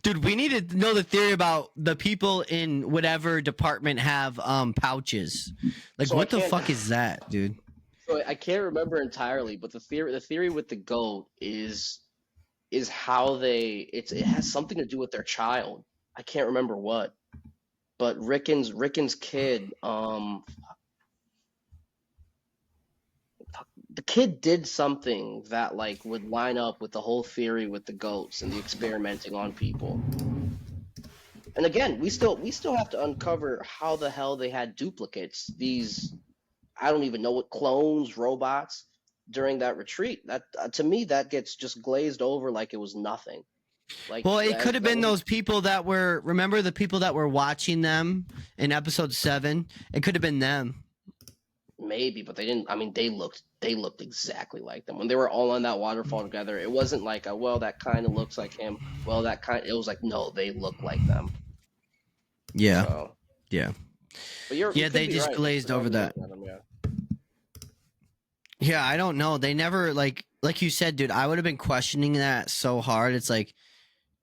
C: Dude, we need to know the theory about the people in whatever department have pouches. Like,
B: So I
C: what the
B: can't-
C: fuck is that, dude?
B: So I can't remember entirely, but the theory with the goat is how it has something to do with their child. I can't remember what, but Rickon's kid, the kid did something that like would line up with the whole theory with the goats and the experimenting on people. And again, we still have to uncover how the hell they had duplicates. These I don't even know what clones, robots during that retreat. That to me that gets just glazed over like it was nothing. Like
C: Well, it
B: that-
C: could have
B: that
C: been
B: was-
C: those people that were. Remember the people that were watching them in episode 7? It could have been them.
B: maybe, but they didn't. I mean, they looked exactly like them when they were all on that waterfall together. It wasn't like well, that kind of looks like him. Well, that kind. It was like no, they look like them.
C: Yeah,
B: So,
C: yeah,
B: but you
C: Yeah,
B: could
C: they
B: be
C: just
B: right.
C: glazed
B: Without
C: over that.
B: looking at 'em, yeah.
C: yeah. I don't know. They never like you said, dude. I would have been questioning that so hard. It's like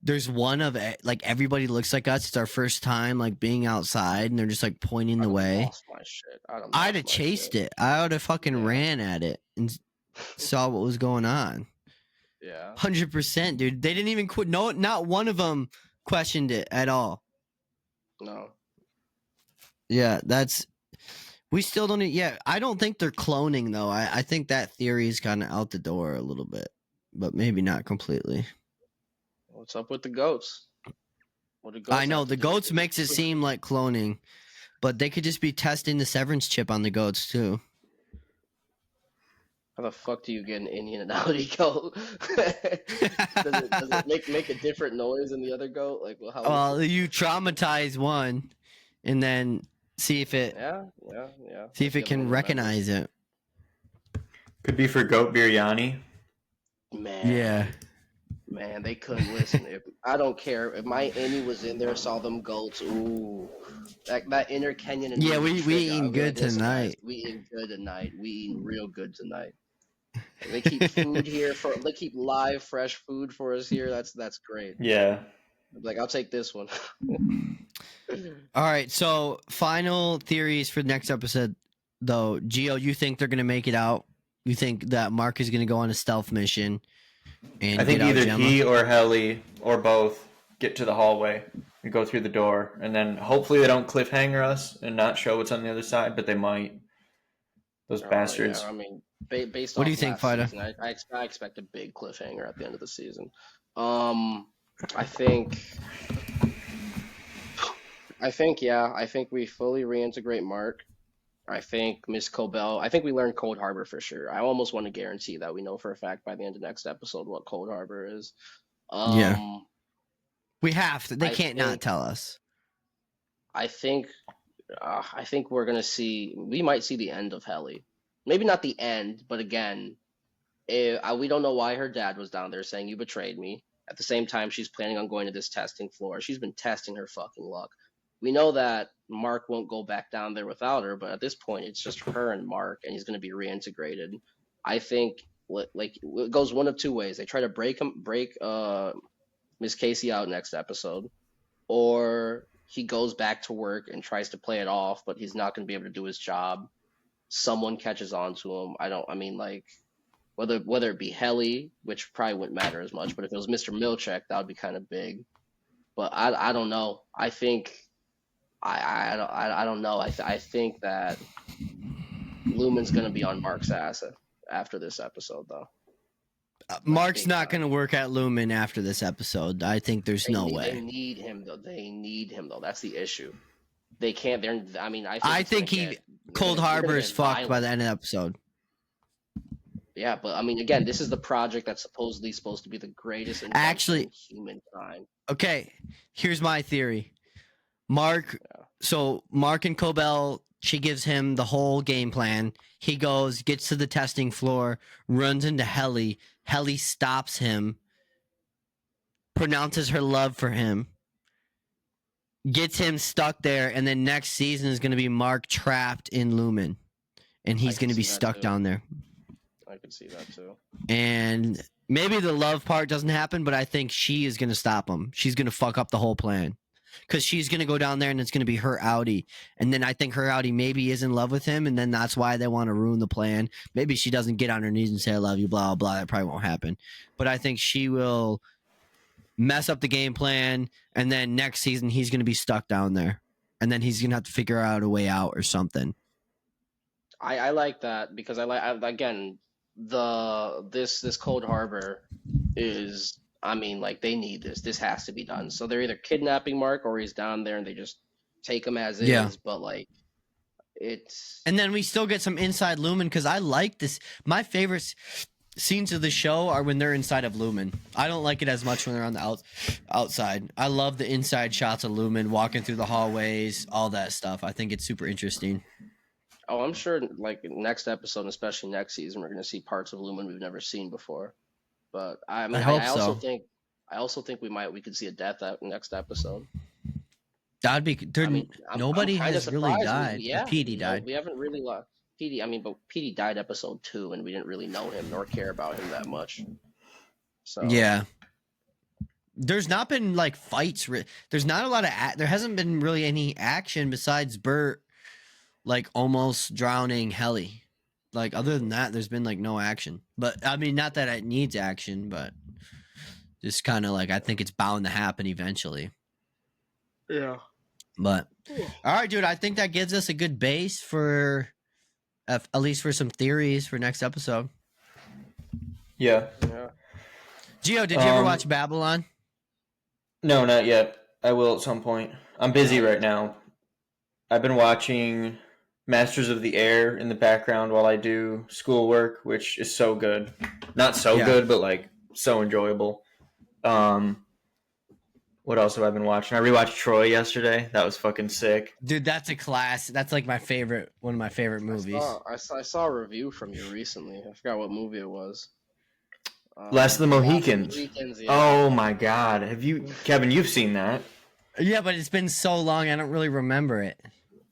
C: there's one of it. Like everybody looks like us. It's our first time like being outside, and they're just like pointing the
B: I'd have
C: way.
B: lost my shit.
C: I'd have chased it. I would have fucking
B: Yeah.
C: ran at it and saw what was going on.
B: Yeah.
C: 100%, dude. They didn't even quit. No, not one of them questioned it at all.
B: No.
C: Yeah, that's. We still don't. Yeah, I don't think they're cloning though. I think that theory is kind of out the door a little bit, but maybe not completely.
B: What's up with the goats? What do goats
C: I know
B: have to
C: the
B: do
C: goats
B: with
C: makes it seem like cloning, but they could just be testing the severance chip on the goats too.
B: How the fuck do you get an Indian goat? does it make a different noise than the other goat? Like, well, how?
C: Well, you traumatize one, and then see if it
B: Yeah.
C: see if
B: The
C: it
B: other
C: can
B: one
C: recognize it.
A: Could be for goat biryani.
B: remembers.
C: Yeah.
B: Man, they couldn't listen. I don't care if my Innie was in there, saw them goats. Ooh, that inner Kenyan.
C: Yeah,
B: Innie
C: we
B: trigger,
C: eating
B: I'd be
C: good
B: "Listen, guys,
C: tonight."
B: we eating good tonight. We eating real good tonight. They keep food here they keep live, fresh food for us here. That's great.
A: Yeah.
B: Like, I'll take this one.
C: All right, so final theories for the next episode, though. Gio, you think they're gonna make it out? You think that Mark is gonna go on a stealth mission? And
A: I think
C: get out
A: either
C: Gemma?
A: he or Helly or both get to the hallway and go through the door, and then hopefully they don't cliffhanger us and not show what's on the other side, but they might. Those bastards.
B: Yeah, I mean, based
C: What
B: off
C: do you think,
B: last
C: Faida?
B: season, I expect a big cliffhanger at the end of the season. I think we fully reintegrate Mark. I think Miss Cobell. I think we learned Cold Harbor for sure. I almost want to guarantee that we know for a fact by the end of next episode what Cold Harbor is.
C: Yeah. We have to. They
B: I
C: can't not
B: think-
C: tell us.
B: I think we're gonna see. We might see the end of Helly. Maybe not the end, but again, we don't know why her dad was down there saying you betrayed me. At the same time, she's planning on going to this testing floor. She's been testing her fucking luck. We know that Mark won't go back down there without her, but at this point, it's just her and Mark, and he's gonna be reintegrated. I think like it goes one of two ways. They try to break Miss Casey out next episode, or he goes back to work and tries to play it off, but he's not going to be able to do his job. someone catches on to him. I mean, like, whether it be Helly, which probably wouldn't matter as much, but if it was Mr. Milchek, that would be kind of big. But I don't know. I think I don't know. I think that Lumen's gonna be on Mark's ass after this episode, though.
C: Mark's
B: big
C: not
B: time.
C: going to work at Lumen after this episode. I think there's no
B: They
C: way.
B: need him though. They need him though. That's the issue. They can't. They're. I mean,
C: I think Cold Harbor is fucked by the end of the episode.
B: Yeah, but I mean, again, this is the project that's supposedly supposed to be the greatest invention
C: Actually-
B: in humankind.
C: Okay, here's my theory. Mark,
B: Yeah.
C: so Mark and Cobell, she gives him the whole game plan. He goes, gets to the testing floor, runs into Helly. Helly stops him, pronounces her love for him, gets him stuck there, and then next season is going to be Mark trapped in Lumen, and he's
B: can
C: going to be
B: see that
C: stuck
B: too.
C: down there.
B: I could see that too.
C: And maybe the love part doesn't happen, but I think she is going to stop him. She's going to fuck up the whole plan. Because she's going to go down there and it's going to be her Audi. And then I think her Audi maybe is in love with him. And then that's why they want to ruin the plan. Maybe she doesn't get on her knees and say, I love you, blah, blah, blah. That probably won't happen. But I think she will mess up the game plan. And then next season, he's going to be stuck down there. And then he's going to have to figure out a way out or something.
B: I like that because again, this Cold Harbor is. I mean, like, they need this. This has to be done. So they're either kidnapping Mark or he's down there and they just take him as
C: Yeah.
B: is. But, like, it's...
C: And then we still get some inside Lumen because I like this. My favorite scenes of the show are when they're inside of Lumen. I don't like it as much when they're on the outside. I love the inside shots of Lumen, walking through the hallways, all that stuff. I think it's super interesting.
B: Oh, I'm sure, like, next episode, especially next season, we're going to see parts of Lumen we've never seen before. But I mean,
C: I hope
B: also
C: so.
B: think we could see a death next episode.
C: That'd be.
B: I mean,
C: Nobody
B: I'm kinda
C: has really
B: surprised.
C: died.
B: Yeah,
C: Petey died.
B: We haven't really lost Petey. I mean, but Petey died episode 2, and we didn't really know him nor care about him that much. So
C: Yeah. There's not been like fights. There's not a lot of. There hasn't been really any action besides Bert, like almost drowning Helly. Like, other than that, there's been like no action. But I mean, not that it needs action, but just kind of like I think it's bound to happen eventually.
B: yeah.
C: But all right, dude, I think that gives us a good base for at least for some theories for next episode.
A: Yeah.
B: Yeah.
C: Gio, did you ever watch Babylon?
A: No, not yet. I will at some point. I'm busy right now. I've been watching Masters of the Air in the background while I do schoolwork, which is so good. Not so
C: Yeah.
A: good, but like so enjoyable. What else have I been watching? I rewatched Troy yesterday. That was fucking sick.
C: Dude, that's a class. That's like one of my favorite movies.
B: I saw a review from you recently. I forgot what movie it was.
A: Last of the Mohicans.
B: Yeah.
A: Oh my god. Kevin, you've seen that.
C: Yeah, but it's been so long, I don't really remember it.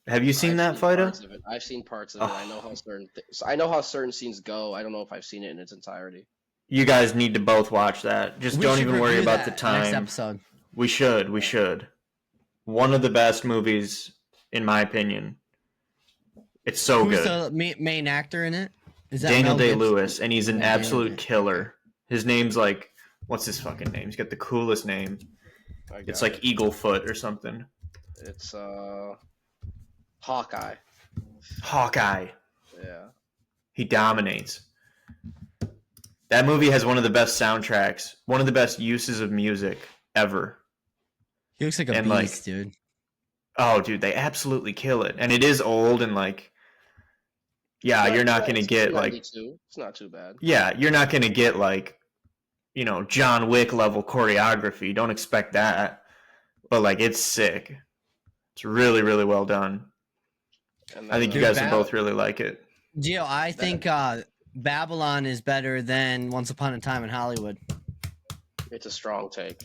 A: Have you seen that,
B: parts
A: Faida?
B: of it. I've seen parts of it.
A: Oh.
B: I know how certain scenes go. I don't know if I've seen it in its entirety.
A: You guys need to both watch that. Just
C: We
A: don't
C: should
A: even worry
C: review
A: about the
C: that
A: time.
C: Next episode.
A: We should. One of the best movies, in my opinion. It's so
C: Who's
A: good.
C: the main actor in it? Is that
A: Daniel
C: Mel Gibson?
A: Day-Lewis, and he's an
C: Yeah,
A: absolute
C: Daniel Day.
A: killer. His name's like, what's his fucking name? He's got the coolest name. It's like Eaglefoot or something.
B: It's Hawkeye.
A: Hawkeye.
B: Yeah.
A: He dominates. That movie has one of the best soundtracks, one of the best uses of music ever.
C: He looks like a
A: And, like,
C: beast, dude.
A: Oh, dude, they absolutely kill it. And it is old and like, yeah, you're not going to get like,
B: It's not too bad.
A: yeah, you're not going to get like, John Wick level choreography. Don't expect that. But like, it's sick. It's really, really well done.
B: And
A: I think you
B: then,
A: guys would both really like it.
C: Gio, I think Babylon is better than Once Upon a Time in Hollywood.
B: it's a strong take.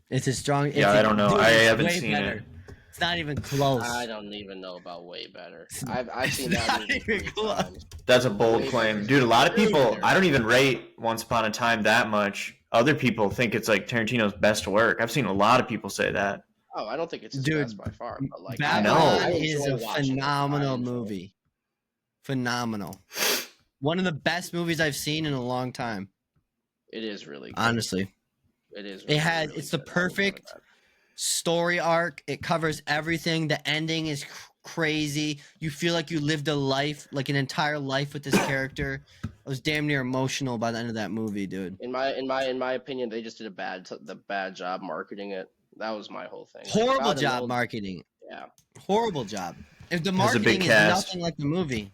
C: It's a strong.
A: Yeah, I don't know. I
C: it's
A: haven't
C: way
A: seen it.
C: It's not even close.
B: I don't even know about way better. I've
C: It's
B: seen that
C: not
B: movie
C: even
B: 3
C: close.
B: times.
A: That's a bold claim. Dude, a lot of people, I don't even rate Once Upon a Time that much. Other people think it's like Tarantino's best work. I've seen a lot of people say that.
B: Oh, I don't think it's his
C: Dude,
B: best by far. But like,
C: Babylon
A: I
C: is
B: enjoy
C: a
B: watching it.
C: phenomenal
B: I enjoy it.
C: movie. phenomenal. One of the best movies I've seen in a long time.
B: It is really good.
C: Honestly,
B: It is.
C: it has.
B: Really
C: It's the
B: good. I will give it
C: perfect
B: that.
C: story arc. It covers everything. The ending is crazy. You feel like you lived a life, like an entire life with this character. I was damn near emotional by the end of that movie, dude.
B: In my opinion, they just did a bad job marketing it. That was my whole thing. Like, if I
C: Horrible
B: would've
C: job
B: known-
C: marketing.
B: Yeah.
C: Horrible job. If the
A: Has a big
C: marketing is
A: cast.
C: nothing like the movie.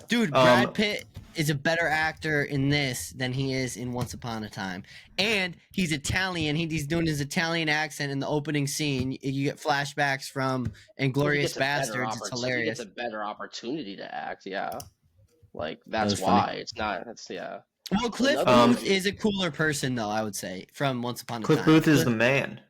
C: Dude, Brad Pitt is a better actor in this than he is in Once Upon a Time. And he's Italian. He's doing his Italian accent in the opening scene. You get flashbacks from Inglorious Bastards. It's hilarious.
B: He gets a better opportunity to act, yeah. Like,
C: That was
B: that's
C: funny.
B: why. It's not, that's, yeah.
C: Well, Cliff
B: Another
C: Booth
B: movie-
C: is a cooler person, though, I would say, from Once Upon a
A: Cliff
C: Time.
A: Booth is the man.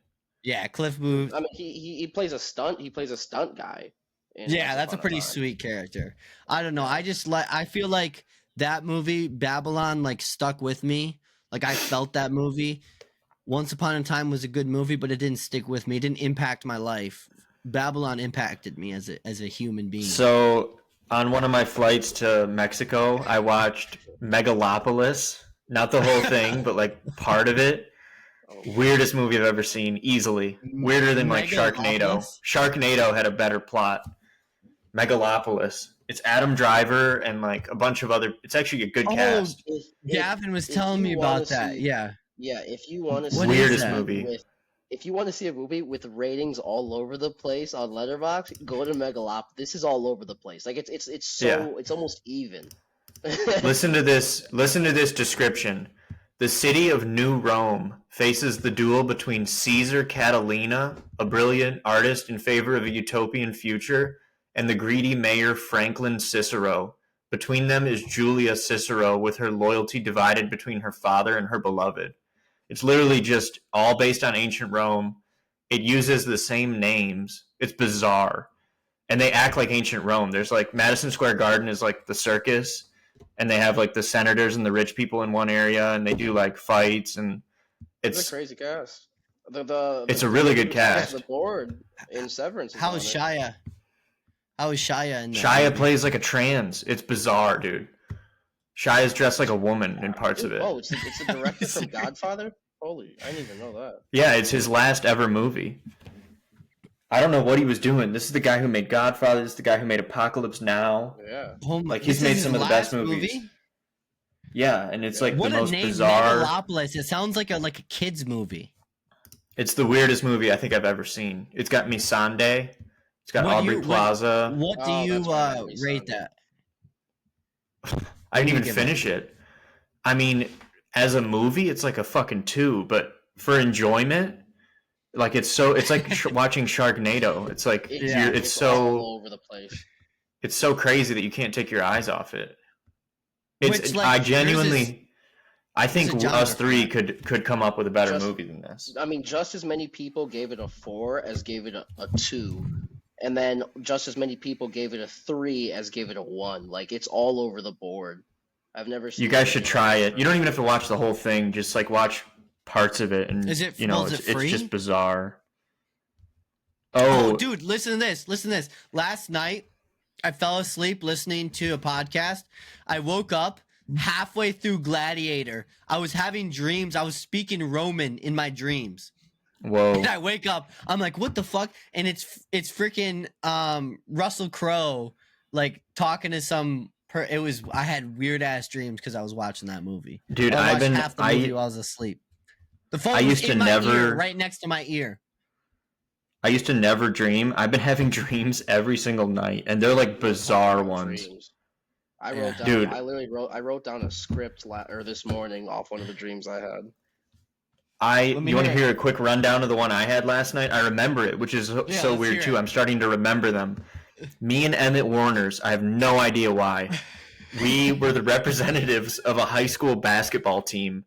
C: Yeah, Cliff Booth.
B: I mean, he plays a stunt guy. in
C: Yeah,
B: Once
C: that's a
B: Upon
C: pretty
B: Time.
C: sweet character. I don't know. I feel like that movie, Babylon, like stuck with me. Like I felt that movie. Once Upon a Time was a good movie, but it didn't stick with me. It didn't impact my life. Babylon impacted me as a human being.
A: So on one of my flights to Mexico, I watched Megalopolis. Not the whole thing, but like part of it.
B: Oh,
A: Weirdest movie I've ever seen, easily. Weirder than like Sharknado.
C: Megalopolis?
A: Sharknado had a better plot. Megalopolis. It's Adam Driver and like a bunch of other. It's actually a good cast.
C: Gavin was
B: if
C: telling
B: you
C: me
B: wanna
C: about that.
B: see-
C: Yeah.
B: Yeah, if you want to
C: What
B: see
C: is
A: Weirdest
C: that?
A: movie.
B: If you want to see a movie with ratings all over the place on Letterboxd, go to Megalop. This is all over the place. Like it's so
A: Yeah.
B: it's almost even.
A: Listen to this description. The city of New Rome faces the duel between Caesar Catalina, a brilliant artist in favor of a utopian future, and the greedy mayor Franklin Cicero. Between them is Julia Cicero, with her loyalty divided between her father and her beloved. It's literally just all based on ancient Rome. It uses the same names. It's bizarre. And they act like ancient Rome. There's like Madison Square Garden is like the circus, and they have like the senators and the rich people in one area, and they do like fights, and
B: It's
A: it's
B: a crazy cast.
A: It's a really good cast.
B: The board in Severance.
C: How is Shia? How is Shia in that
A: Shia
C: movie?
A: plays like a trans. It's bizarre, dude. Shia's dressed like a woman in parts of it.
B: Oh, it's the director from Godfather. Holy, I didn't even know that.
A: Yeah, it's his last ever movie. I don't know what he was doing. This is the guy who made Godfather. This is the guy who made Apocalypse Now.
B: Yeah.
C: Oh my-
A: Like, he's
C: this
A: made
C: is
A: some
C: his
A: of the best
C: last
A: movies.
C: movie?
A: Yeah, and it's like
C: What
A: the
C: a
A: most
C: name,
A: bizarre.
C: Megalopolis. It sounds like a kids movie.
A: It's the weirdest movie I think I've ever seen. It's got Missandei. It's got
C: What do
A: Aubrey
C: you-
A: Plaza.
C: What do
B: Oh,
C: you
B: that's right, we
C: rate
B: saw
C: that?
A: I didn't
C: you
A: even
C: give
A: finish it. I mean, as a movie, it's like a fucking 2, but for enjoyment, like it's like watching Sharknado. It's like
C: Yeah.
A: it's
B: all over the place.
A: it's so crazy that you can't take your eyes off it. It's
C: Which, like,
A: I
C: yours
A: genuinely I think
C: there's a genre
A: us
C: for
A: three
C: that.
A: could come up with a better
B: Just-
A: movie than this.
B: I mean, just as many people gave it a 4 as gave it a 2. And then just as many people gave it a 3 as gave it a 1. Like, it's all over the board. I've never seen
A: You guys
B: anything
A: should try
B: like
A: it. You don't even have to watch the whole thing. Just like watch parts of it, and
C: Is it-
A: you know
C: well, is
A: it's,
C: it
A: it's
C: free?
A: just bizarre.
C: Oh, dude, listen to this. Listen to this. Last night, I fell asleep listening to a podcast. I woke up halfway through Gladiator. I was having dreams. I was speaking Roman in my dreams.
A: Whoa.
C: And I wake up. I'm like, what the fuck? And it's freaking Russell Crowe like talking to some. I had weird ass dreams because I was watching that movie.
A: Dude,
C: I
A: I've
C: watched
A: been
C: half the movie while I was asleep. The phone
A: I
C: was
A: used to
C: in my ear,
A: never-
C: right next to my ear.
A: I used to never dream. I've been having dreams every single night, and they're like bizarre ones.
B: dreams. I
C: Yeah.
B: wrote down.
A: Dude.
B: I literally wrote down a script this morning off one of the dreams I had.
A: You
C: Let me
A: want to
C: hear
A: hear a quick rundown of the one I had last night? I remember it, which is so
C: let's
A: weird
C: hear
A: too.
C: it.
A: I'm starting to remember them. Me and Emmett Warners, I have no idea why. We were the representatives of a high school basketball team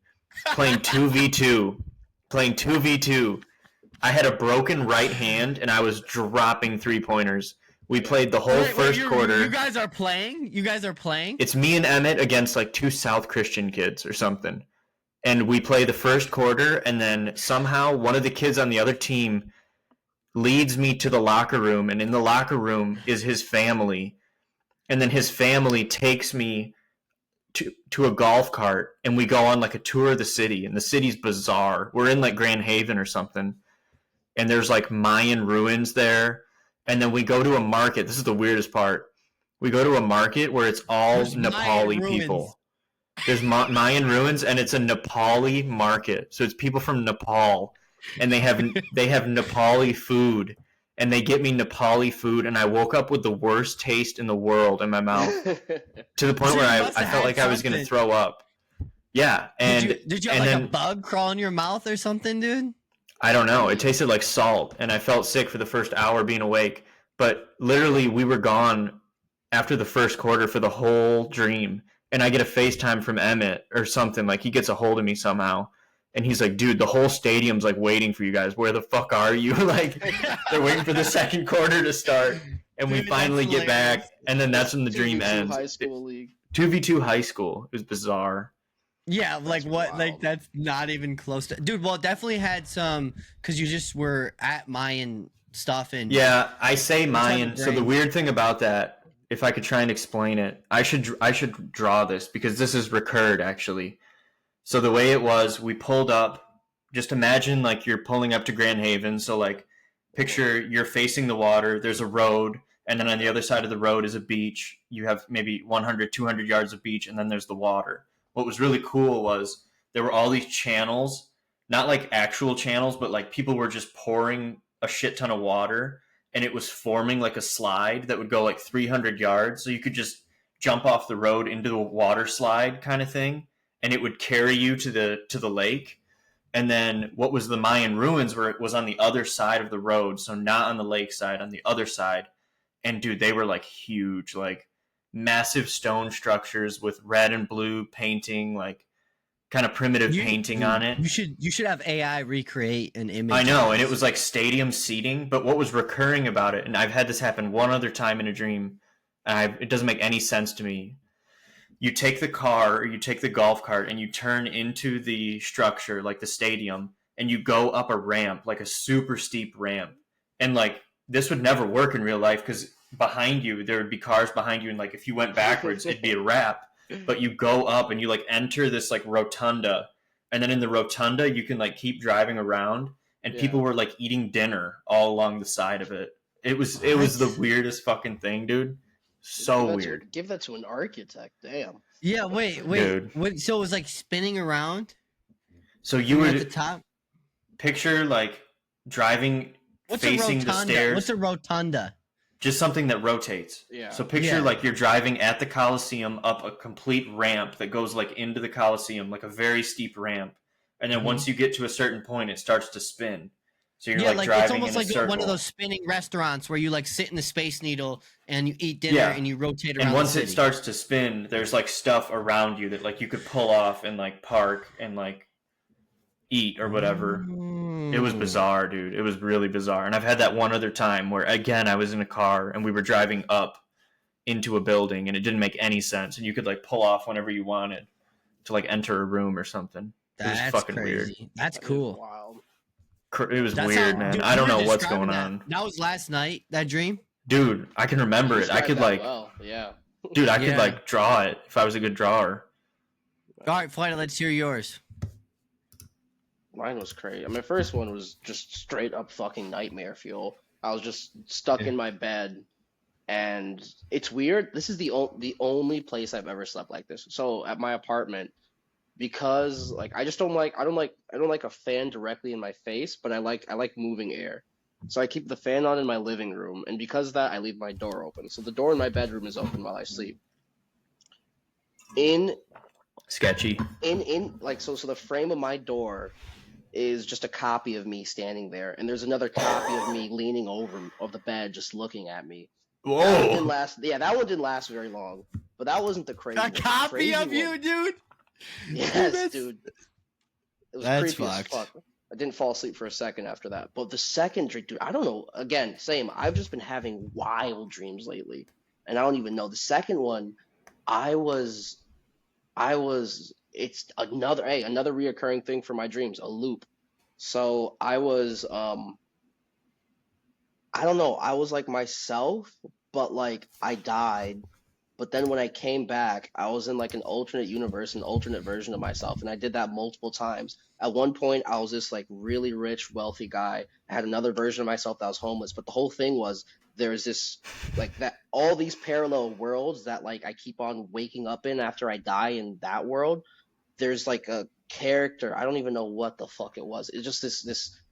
A: playing 2v2. Playing 2v2. I had a broken right hand and I was dropping 3-pointers. We played the whole first quarter.
C: You guys are playing? You guys are playing?
A: It's me and Emmett against like 2 South Christian kids or something. And we play the first quarter, and then somehow one of the kids on the other team leads me to the locker room, and in the locker room is his family. and then his family takes me to a golf cart, and we go on like a tour of the city, and the city's bizarre. We're in like Grand Haven or something, and there's like Mayan ruins there, and then we go to a market. This is the weirdest part. We go to a market where it's all
C: There's Mayan
A: Nepali
C: ruins.
A: people. There's Mayan ruins, and it's a Nepali market. So it's people from Nepal, and they have Nepali food, and they get me Nepali food, and I woke up with the worst taste in the world in my mouth to the point
C: So
A: where
C: you
A: I
C: must have
A: felt
C: had
A: like I was going to
C: something.
A: throw up. Yeah, and
C: Did you have
A: and
C: like
A: then,
C: a bug crawl in your mouth or something, dude?
A: I don't know. It tasted like salt, and I felt sick for the first hour being awake. But literally, we were gone after the first quarter for the whole dream. And I get a FaceTime from Emmett or something. Like, he gets a hold of me somehow. And he's like, dude, the whole stadium's like waiting for you guys. Where the fuck are you? Like, they're waiting for the second quarter to start. And we
C: Dude,
A: finally
C: that's
A: get back.
C: hilarious.
A: And then that's when the dream
B: 2v2
A: ends.
B: high school league.
A: 2v2 high school. It was bizarre.
C: Yeah, like
B: That's
C: what? Like
B: wild.
C: that's not even close to, dude. Well, it definitely had some because you just were at Mayan stuff and
A: Yeah, I say Mayan.
C: the
A: So the
C: brain.
A: weird thing about that, if I could try and explain it, I should draw this because this is recurred actually. So the way it was, we pulled up. Just imagine like you're pulling up to Grand Haven. So like, picture you're facing the water. There's a road, and then on the other side of the road is a beach. You have maybe 100, 200 yards of beach, and then there's the water. What was really cool was there were all these channels, not like actual channels, but like people were just pouring a shit ton of water, and it was forming like a slide that would go like 300 yards. So you could just jump off the road into the water slide kind of thing, and it would carry you to the lake. And then what was the Mayan ruins where it was on the other side of the road, so not on the lake side, on the other side. And dude, they were like huge, like massive stone structures with red and blue painting, like kind of primitive painting on it.
C: You should have AI recreate an image.
A: I know,
C: of
A: and it
C: this.
A: was like stadium seating. But what was recurring about it, and I've had this happen one other time in a dream, and it doesn't make any sense to me. You take the car or you take the golf cart and you turn into the structure, like the stadium, and you go up a ramp, like a super steep ramp. And like this would never work in real life because behind you there would be cars behind you, and like if you went backwards, it'd be a wrap. But you go up and you like enter this like rotunda, and then in the rotunda you can like keep driving around, and
B: Yeah.
A: people were like eating dinner all along the side of it. It was the weirdest fucking thing, dude. So weird.
B: Give that to an architect. Damn.
C: Yeah, wait.
A: Dude.
C: So it was like spinning around.
A: So you
C: at the
A: would
C: top.
A: picture like driving
C: What's a
A: facing
C: rotunda?
A: the stairs,
C: What's a rotunda?
A: just something that rotates.
B: Yeah.
A: So picture
C: Yeah.
A: like you're driving at the Coliseum up a complete ramp that goes like into the Coliseum, like a very steep ramp. And then
C: Mhm.
A: once you get to a certain point, it starts to spin. So you're
C: Yeah,
A: like
C: like
A: driving
C: it's almost
A: in a
C: like
A: circle.
C: one of those spinning restaurants where you like sit in the Space Needle and you eat dinner
A: Yeah.
C: and you rotate around.
A: And once
C: the
A: it
C: city.
A: starts to spin, there's like stuff around you that like you could pull off and like park and like eat or whatever. It was
C: Mm.
A: bizarre, dude. It was really bizarre. And I've had that one other time where, again, I was in a car and we were driving up into a building and it didn't make any sense. And you could like pull off whenever you wanted to like enter a room or something. It was
C: That's
A: fucking
C: crazy.
A: weird.
C: That's
B: That is
C: cool.
B: Wild.
A: It was
C: That's
A: weird,
C: how-
A: man.
C: dude,
A: I don't
C: you were
A: know what's
C: describing
A: going
C: that.
A: on.
C: That was last night. That dream.
A: Dude, I can remember
B: You
A: it. I
B: described
A: could
B: that
A: like,
B: well. Yeah.
A: dude, I could
C: Yeah.
A: like draw it if I was a good drawer.
C: All right, Faida, let's hear yours.
B: Mine was crazy. My first one was just straight up fucking nightmare fuel. I was just stuck in my bed, and it's weird. This is the only place I've ever slept like this. So at my apartment, because like I don't like a fan directly in my face, but I like moving air. So I keep the fan on in my living room, and because of that, I leave my door open. So the door in my bedroom is open while I sleep.
A: Sketchy.
B: So the frame of my door is just a copy of me standing there, and there's another copy of me leaning over of the bed just looking at me. That one didn't
A: Whoa.
B: last. Yeah, that one didn't last very long. But that wasn't the crazy.
C: A
B: one. The
C: copy
B: crazy
C: of
B: one-
C: you, dude.
B: Yes,
C: That's-
B: dude. It was
C: That's
B: creepy as
C: fucked.
B: fuck. I didn't fall asleep for a second after that. But the second dream, dude, I don't know. Again, same. I've just been having wild dreams lately, and I don't even know. The second one, I was. It's another reoccurring thing for my dreams, a loop. So I was, I don't know. I was like myself, but like I died, But then when I came back, I was in like an alternate universe, an alternate version of myself, and I did that multiple times. At one point, I was this like really rich, wealthy guy. I had another version of myself that was homeless. But the whole thing was there's this like that all these parallel worlds that like I keep on waking up in after I die in that world. There's like a character, I don't even know what the fuck it was. It's just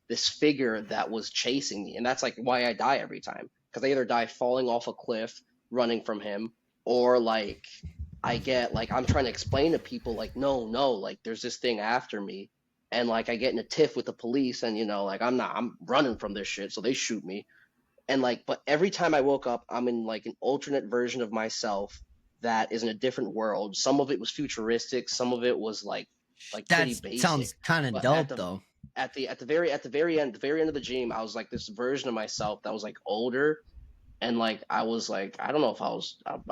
B: this figure that was chasing me, and that's like why I die every time. Because I either die falling off a cliff, running from him, or like I get like I'm trying to explain to people like no, like there's this thing after me, and like I get in a tiff with the police, and like I'm running from this shit, so they shoot me, and like but every time I woke up, I'm in like an alternate version of myself that is in a different world. Some of it was futuristic, some of it was like pretty
C: That
B: basic.
C: sounds kind of
B: But
C: dope, though.
B: At the very end, the very end of the dream, I was like this version of myself that was like older, and like I was like I don't know if I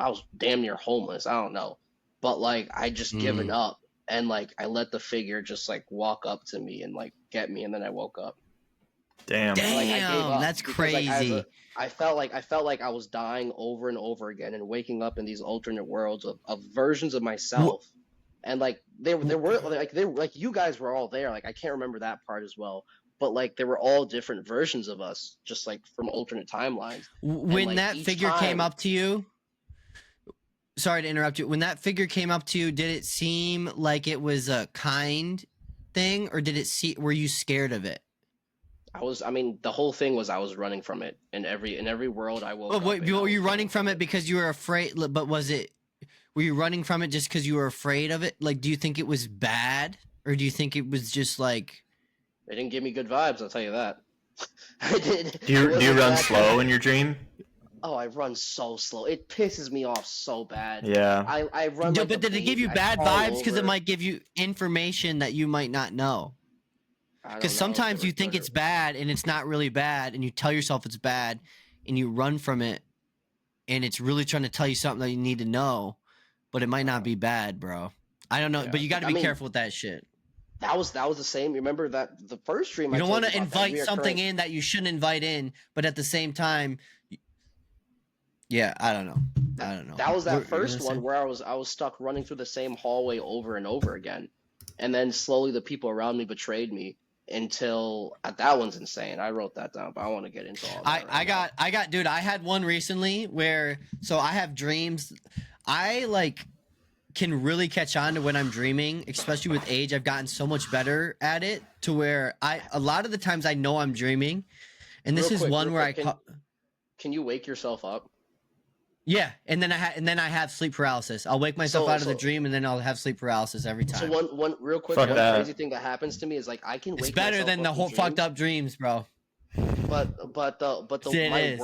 B: was damn near homeless. I don't know, but like I just given up, and like I let the figure just like walk up to me and like get me, and then I woke up.
A: Damn.
B: Like, I gave
C: Damn,
B: up
C: that's
B: because, like,
C: crazy.
B: I felt like I was dying over and over again and waking up in these alternate worlds of versions of myself. And like there were like you guys were all there. Like I can't remember that part as well. But like there were all different versions of us, just like from alternate timelines.
C: When
B: like,
C: that
B: each
C: figure came
B: time-
C: up to you, sorry to interrupt you. When that figure came up to you, did it seem like it was a kind thing, or were you scared of it?
B: I mean, the whole thing was I was running from it in every world I woke up.
C: Wait,
B: in, I
C: were
B: was
C: you running
B: running
C: from it because you were afraid? But were you running from it just because you were afraid of it? Like, do you think it was bad, or do you think it was just like?
B: It didn't give me good vibes, I'll tell you that. I did.
A: Do you run slow in your dream?
B: Oh, I run so slow. It pisses me off so bad.
A: Yeah.
B: I run. Like
C: But did it give you
B: I
C: bad
B: fall
C: vibes? Because it
B: over.
C: might give you information that you might not know.
B: I don't
C: Because
B: know,
C: sometimes
B: there
C: you
B: was-
C: think it's bad and it's not really bad, and you tell yourself it's bad, and you run from it, and it's really trying to tell you something that you need to know, but it might not be bad, bro. I don't know,
B: Yeah,
C: but you got to
B: I
C: be
B: mean,
C: careful with that shit.
B: That was the same. Remember that the first dream.
C: You
B: I
C: don't
B: told
C: want to
B: about, that
C: invite something
B: reoccurring-
C: in that you shouldn't invite in, but at the same time, yeah, I don't know.
B: That was that
C: What-
B: first
C: you know what I'm
B: one where I was stuck running through the same hallway over and over again, and then slowly the people around me betrayed me until that one's insane. I wrote that down, but I want to get into all that.
C: I got, dude. I had one recently where, so I have dreams. I like can really catch on to when I'm dreaming, especially with age. I've gotten so much better at it to where a lot of the times I know I'm dreaming, and this
B: Real
C: is
B: quick,
C: one
B: real
C: where
B: quick, can you wake yourself up?
C: yeah, and then I have sleep paralysis. I'll wake myself out of the dream, and then I'll have sleep paralysis every time.
B: So one real quick,
A: Fuck
B: one
A: that.
B: crazy thing that happens to me is like I can wake
C: It's better
B: myself
C: than
B: up
C: the
B: in
C: whole
B: dreams,
C: fucked up dreams, bro.
B: But
C: It
B: my
C: is.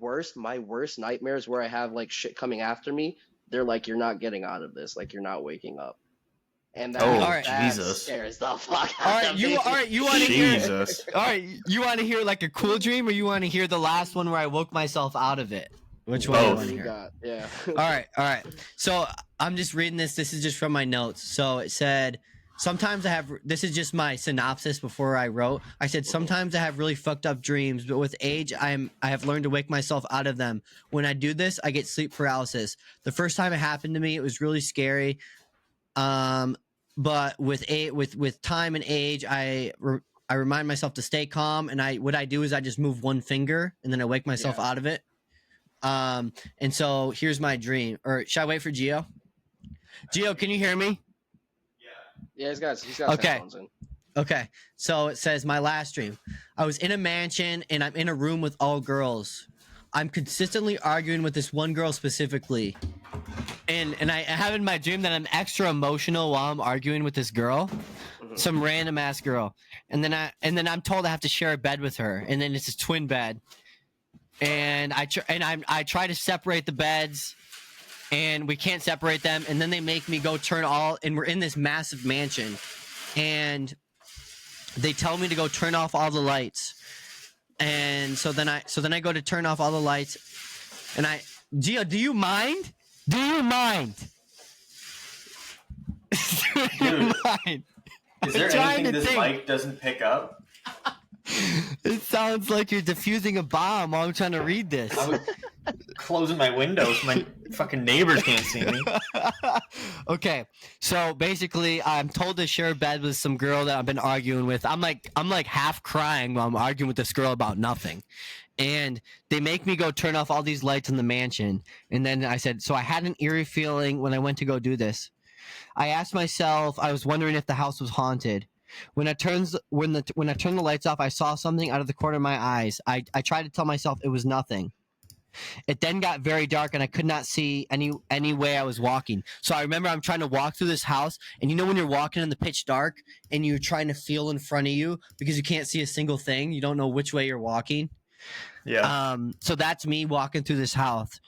B: worst nightmares where I have like shit coming after me, they're like you're not getting out of this, like you're not waking up. And that,
A: Oh,
C: Alright.
B: that
A: Jesus.
B: scares the fuck
C: All
B: out
C: right,
B: of me.
C: you want to hear?
A: Jesus.
C: All right, you want to hear like a cool dream, or you want to hear the last one where I woke myself out of it? Which one do you
A: Both.
C: want to
B: You
C: hear?
B: got, yeah.
C: All right. So I'm just reading this. This is just from my notes. So it said, sometimes I have, this is just my synopsis before I wrote. I said, sometimes I have really fucked up dreams, but with age, I have learned to wake myself out of them. When I do this, I get sleep paralysis. The first time it happened to me, it was really scary. But with time and age, I remind myself to stay calm. And what I do is I just move one finger and then I wake myself out of it. And so here's my dream. Or should I wait for Gio? Gio, can you hear me?
B: Yeah, he's got
C: Okay.
B: headphones in.
C: Okay. So it says my last dream. I was in a mansion and I'm in a room with all girls. I'm consistently arguing with this one girl specifically. And I have in my dream that I'm extra emotional while I'm arguing with this girl. Some random ass girl. And then I'm told I have to share a bed with her. And then it's a twin bed. And I try to separate the beds, and we can't separate them. And then they make me go turn all, and we're in this massive mansion, and they tell me to go turn off all the lights. And so then I go to turn off all the lights, and Gio, do you mind? Do you mind? Do you mind?
A: Is there
C: I'm trying
A: anything
C: to
A: this
C: think.
A: mic doesn't pick up?
C: It sounds like you're defusing a bomb while I'm trying to read this.
A: closing my window so my fucking neighbors can't see me.
C: Okay, so basically, I'm told to share a bed with some girl that I've been arguing with. I'm like half crying while I'm arguing with this girl about nothing, and they make me go turn off all these lights in the mansion. And then I said, so I had an eerie feeling when I went to go do this. I asked myself, I was wondering if the house was haunted. When I turned the lights off, I saw something out of the corner of my eyes. I tried to tell myself it was nothing. It then got very dark and I could not see any way I was walking. So I remember I'm trying to walk through this house, and you know when you're walking in the pitch dark and you're trying to feel in front of you because you can't see a single thing, you don't know which way you're walking.
A: Yeah.
C: So that's me walking through this house.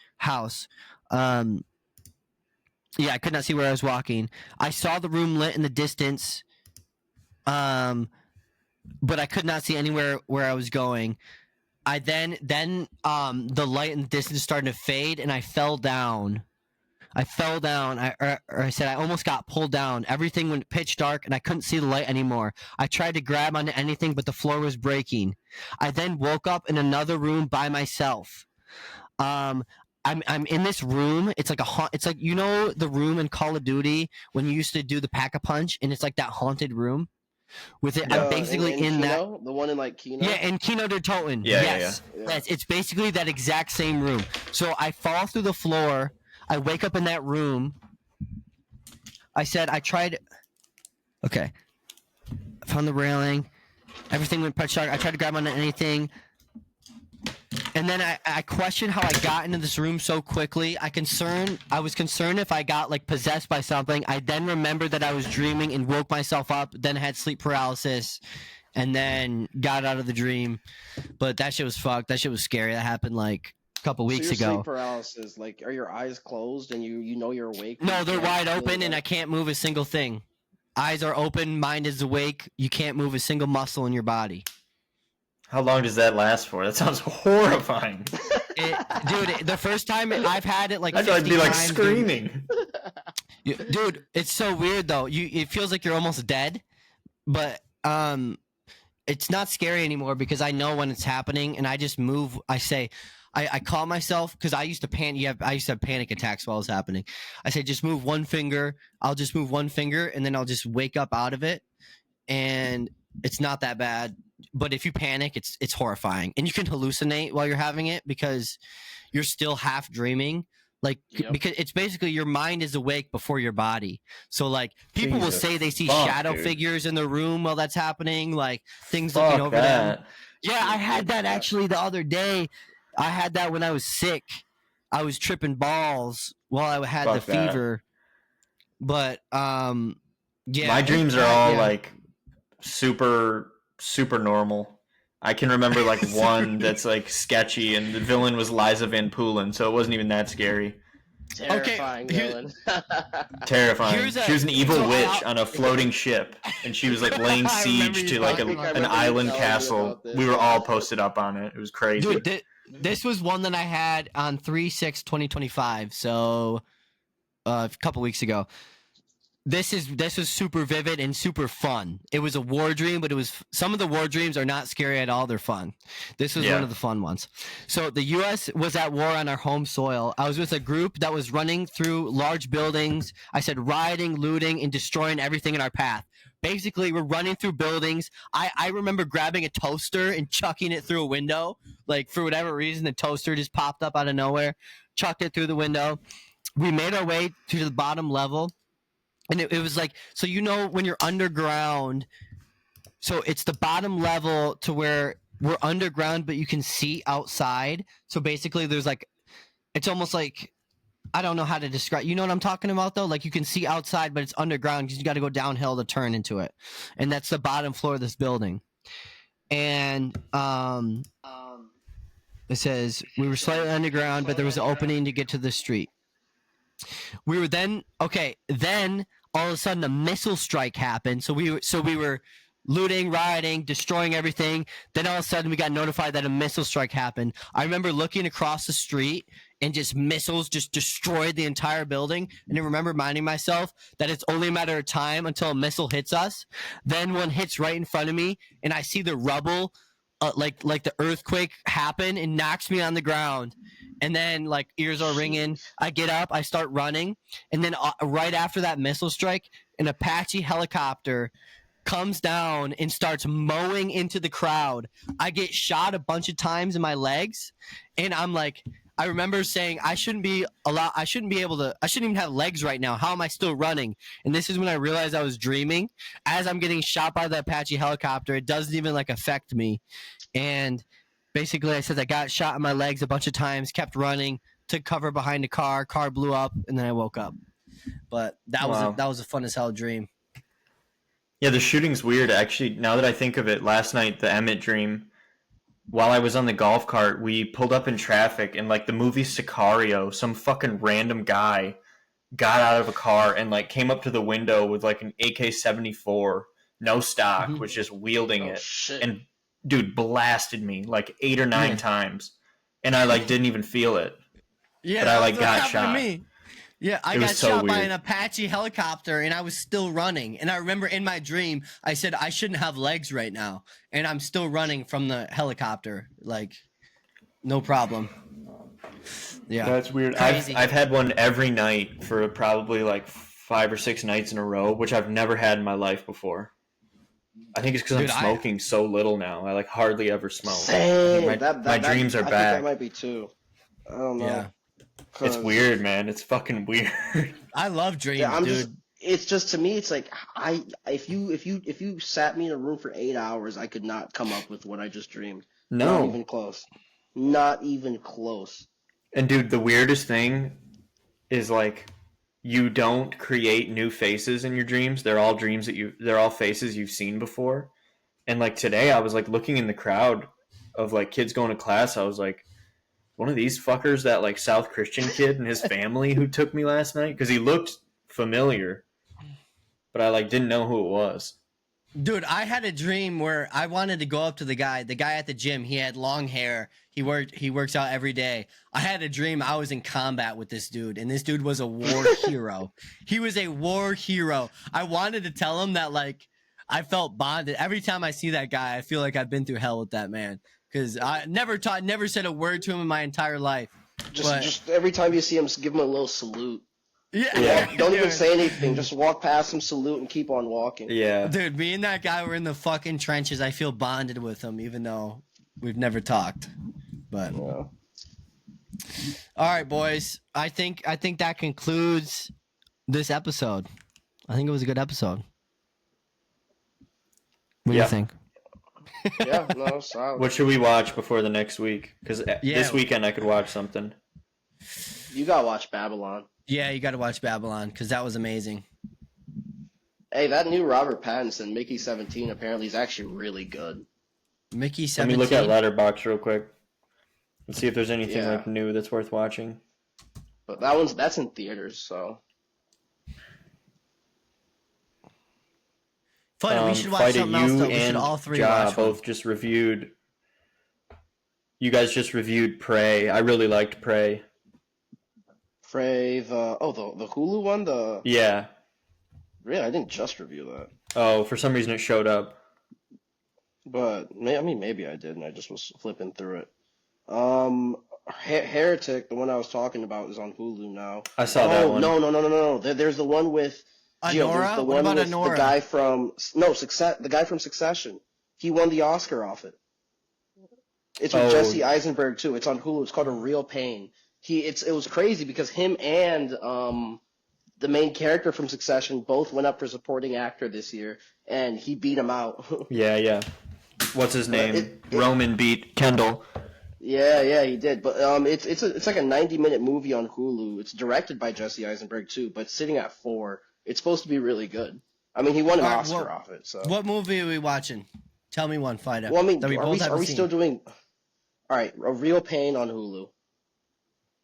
C: Yeah, I could not see where I was walking. I saw the room lit in the distance, but I could not see anywhere where I was going. I then the light in the distance started to fade, and I fell down. I said I almost got pulled down. Everything went pitch dark, and I couldn't see the light anymore. I tried to grab onto anything, but the floor was breaking. I then woke up in another room by myself. I'm in this room. It's like it's like, you know, the room in Call of Duty when you used to do the pack-a-punch, and it's like that haunted room with it. I'm basically in
B: Kino,
C: that.
B: the one in like Kino.
C: Yeah, in Kino der Toten.
A: Yeah,
C: yes.
B: yeah.
C: Yes, it's basically that exact same room. So I fall through the floor. I wake up in that room. I said I tried. Okay. I found the railing. Everything went pitch dark. I tried to grab onto anything. And then I questioned how I got into this room so quickly. I was concerned if I got like possessed by something. I then remembered that I was dreaming and woke myself up, then had sleep paralysis, and then got out of the dream. But that shit was fucked. That shit was scary. That happened like a couple weeks ago.
B: Sleep paralysis, like, are your eyes closed and you know you're awake?
C: No, they're wide open and I can't move a single thing. Eyes are open, mind is awake. You can't move a single muscle in your body.
A: How long does that last for? That sounds horrifying.
C: Dude, the first time I've had it like
A: I'd
C: 50
A: be like
C: times,
A: screaming.
C: Dude, it's so weird though. It feels like you're almost dead, but it's not scary anymore because I know when it's happening and I just move. I call myself because I used to have panic attacks while it's happening. I say just move one finger. I'll just move one finger and then I'll just wake up out of it, and it's not that bad. But if you panic, it's horrifying, and you can hallucinate while you're having it because you're still half dreaming. Like, because it's basically your mind is awake before your body. So like people will say they see shadow figures in the room while that's happening, like things looking over them. Yeah, I had that actually the other day. I had that when I was sick. I was tripping balls while I had the fever. But yeah,
A: my dreams are all like super normal. I can remember like one that's like sketchy, and the villain was Liza Van Poolen, so it wasn't even that scary.
B: Terrifying villain.
A: Terrifying. She was an evil witch on a floating ship, and she was like laying siege to like an island castle. We were all posted up on it. It was crazy.
C: Dude, this was one that I had on 3/6/2025, so a couple weeks ago. This was super vivid and super fun. It was a war dream, but some of the war dreams are not scary at all. They're fun. This was one of the fun ones. So the U.S. was at war on our home soil. I was with a group that was running through large buildings. I said rioting, looting, and destroying everything in our path. Basically, we're running through buildings. I remember grabbing a toaster and chucking it through a window. Like, for whatever reason, the toaster just popped up out of nowhere. Chucked it through the window. We made our way to the bottom level. And it was like, so you know when you're underground, so it's the bottom level to where we're underground, but you can see outside. So basically there's like, it's almost like, I don't know how to describe, you know what I'm talking about though? Like you can see outside, but it's underground because you got to go downhill to turn into it. And that's the bottom floor of this building. And it says, we were slightly underground, but there was an opening to get to the street. We were then all of a sudden a missile strike happened. So we were looting, rioting, destroying everything. Then all of a sudden we got notified that a missile strike happened. I remember looking across the street and just missiles just destroyed the entire building. And I remember reminding myself that it's only a matter of time until a missile hits us. Then one hits right in front of me and I see the rubble, like the earthquake happen and knocks me on the ground. and then like ears are ringing. I get up, I start running, and then right after that missile strike, an Apache helicopter comes down and starts mowing into the crowd. I get shot a bunch of times in my legs, and I'm like, I remember saying I shouldn't even have legs right now. How am I still running? And this is when I realized I was dreaming. As I'm getting shot by the Apache helicopter, it doesn't even like affect me. And basically I said I got shot in my legs a bunch of times, kept running, took cover behind a car blew up, and then I woke up. But that was a fun as hell dream.
A: Yeah, the shooting's weird. Actually, now that I think of it, last night, the Emmett dream, while I was on the golf cart, we pulled up in traffic, and like the movie Sicario, some fucking random guy got out of a car and like came up to the window with like an AK-74, no stock, was just wielding it.
B: Shit.
A: And dude blasted me like 8 or 9 times. And I like didn't even feel it.
C: Yeah,
A: but I like got
C: to
A: shot.
C: me. Yeah, I got shot by an Apache helicopter, and I was still running. And I remember in my dream, I said I shouldn't have legs right now, and I'm still running from the helicopter, like no problem. Yeah,
A: that's weird. I've had one every night for probably like 5 or 6 nights in a row, which I've never had in my life before. I think it's because I'm smoking so little now. I like hardly ever smoke.
B: Same.
A: My dreams are
B: back.
A: back.
B: I think that might be too. I don't know.
C: Yeah.
A: It's weird, man. It's fucking weird.
C: I love dreams, dude.
B: It's just to me, it's like if you sat me in a room for 8 hours, I could not come up with what I just dreamed.
A: No,
B: not even close. Not even close.
A: And dude, the weirdest thing is like you don't create new faces in your dreams. They're all they're all faces you've seen before. And like today, I was like looking in the crowd of like kids going to class. I was like, one of these fuckers, that like South Christian kid and his family who took me last night, because he looked familiar, but I like didn't know who it was.
C: Dude, I had a dream where I wanted to go up to the guy at the gym. He had long hair. He works out every day. I had a dream I was in combat with this dude, and this dude was a war hero. He was a war hero. I wanted to tell him that like I felt bonded. Every time I see that guy, I feel like I've been through hell with that man. Because I never said a word to him in my entire life.
B: Just every time you see him, just give him a little salute.
C: Yeah.
B: Don't even say anything. Just walk past him, salute, and keep on walking.
A: Yeah.
C: Dude, me and that guy were in the fucking trenches. I feel bonded with him, even though we've never talked. But all right, boys. I think that concludes this episode. I think it was a good episode. What do you think?
B: Yeah, no, solid.
A: What should we watch before the next week? Because this weekend I could watch something.
B: You gotta watch Babylon.
C: Yeah, you gotta watch Babylon because that was amazing.
B: Hey, that new Robert Pattinson, Mickey 17, apparently is actually really good.
C: Mickey 17.
A: Let me look at Letterboxd real quick. Let's see if there's anything like new that's worth watching.
B: But that's in theaters, so.
C: Fun. We should watch something else though. We should all three watch
A: both just reviewed. You guys just reviewed Prey. I really liked Prey.
B: Prey, the Hulu one,
A: yeah.
B: Really, I didn't just review that.
A: Oh, for some reason it showed up.
B: But maybe I did, and I just was flipping through it. Heretic, the one I was talking about, is on Hulu now.
A: I saw that one.
B: No. There's the one with
C: Anora. What about Anora?
B: The guy from the guy from Succession. He won the Oscar off it. It's with Jesse Eisenberg too. It's on Hulu. It's called A Real Pain. It was crazy because him and the main character from Succession both went up for supporting actor this year, and he beat him out.
A: Yeah. What's his name? Roman beat Kendall.
B: Yeah, he did. But it's like a 90-minute movie on Hulu. It's directed by Jesse Eisenberg too, but sitting at 4. It's supposed to be really good. I mean, he won an Oscar off it. So
C: what movie are we watching? Tell me one, Faida.
B: Well, I mean, are we still doing? All right, A Real Pain on Hulu.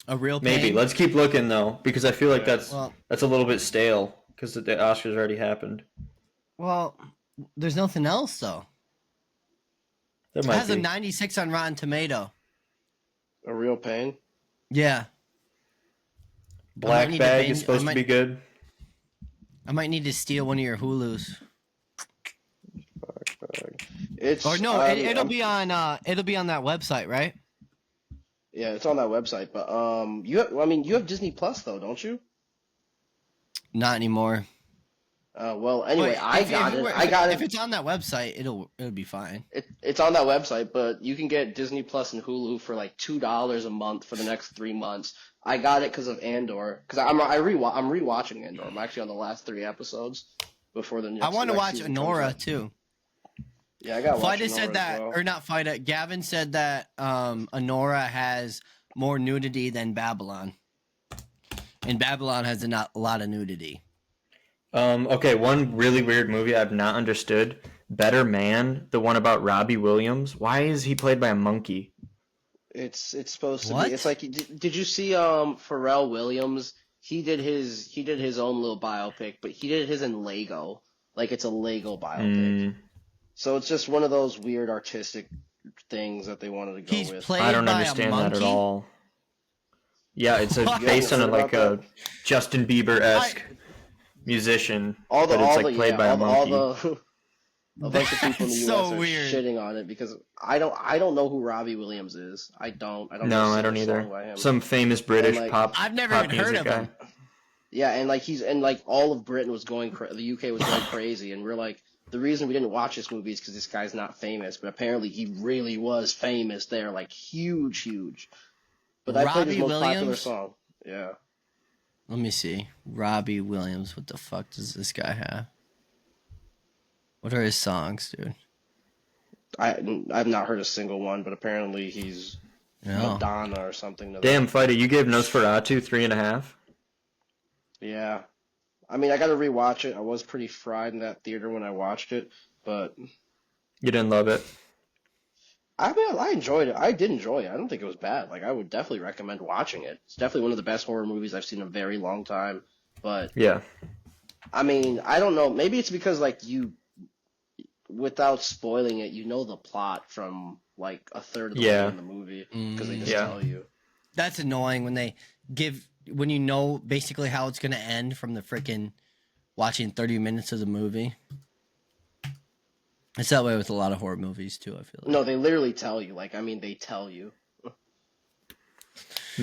C: A Real Pain?
A: Maybe. Let's keep looking though, because I feel like that's a little bit stale because the Oscars already happened.
C: Well, there's nothing else though.
A: It
C: has a 96 on Rotten Tomato.
B: A Real Pain?
C: Yeah.
A: Black Bag is supposed to be good.
C: I might need to steal one of your Hulus.
B: It'll
C: be on that website, right?
B: Yeah, it's on that website. But you have Disney Plus though, don't you?
C: Not anymore.
B: Well, anyway,
C: But
B: I got it. I got
C: if
B: it.
C: it's on that website, it'll be fine.
B: It's on that website, but you can get Disney Plus and Hulu for like $2 a month for the next 3 months. I got it because of Andor. Because I'm rewatching Andor. I'm actually on the last 3 episodes before the next.
C: I want to
B: next
C: watch
B: season comes
C: Honora
B: out.
C: too.
B: Yeah, I got.
C: Fida said that, or not Fida. Gavin said that Honora has more nudity than Babylon, and Babylon has a lot of nudity.
A: Okay, one really weird movie I've not understood. Better Man, the one about Robbie Williams. Why is he played by a monkey?
B: It's supposed to
C: What?
B: be. It's like did you see Pharrell Williams? He did his own little biopic, but he did his in Lego. Like it's a Lego biopic. So it's just one of those weird artistic things that they wanted to go
C: He's
B: with.
C: played
A: I don't
C: by
A: understand
C: a monkey?
A: that at all. Yeah, it's
C: What?
A: based on
B: You haven't heard
A: a
B: about
A: Justin Bieber-esque musician,
B: All the
A: but it's
B: all
A: like
B: the
A: played
B: yeah,
A: by a monkey.
B: all the a bunch of people in the
C: That's
B: U.S.
C: so
B: are
C: weird.
B: shitting on it because I don't know who Robbie Williams is. I don't know
A: No,
B: a
A: I don't
B: single
A: either.
B: song by him.
A: Some famous British
B: like,
A: pop.
C: I've never
A: pop
C: even heard
A: music
C: of
A: guy.
C: him.
B: Yeah, and like all of Britain was going the UK was going crazy, and we're like the reason we didn't watch this movie is because this guy's not famous, but apparently he really was famous there, like huge. But I played his
C: Robbie
B: most popular
C: Williams?
B: song. Yeah.
C: Let me see. Robbie Williams. What the fuck does this guy have? What are his songs, dude?
B: I've not heard a single one, but apparently he's
C: No.
B: Madonna or something.
A: Damn, Fighter, you gave Nosferatu 3.5?
B: Yeah. I mean, I got to rewatch it. I was pretty fried in that theater when I watched it, but
A: You didn't love it?
B: I mean, I enjoyed it. I did enjoy it. I don't think it was bad. Like, I would definitely recommend watching it. It's definitely one of the best horror movies I've seen in a very long time. But
A: Yeah.
B: I mean, I don't know. Maybe it's because like without spoiling it, you know the plot from like a third of the way in the movie because they just
A: Yeah.
B: tell you.
C: That's annoying when you know basically how it's gonna end from the freaking watching 30 minutes of the movie. It's that way with a lot of horror movies too, I feel like.
B: No, they literally tell you. Like, I mean, they tell you.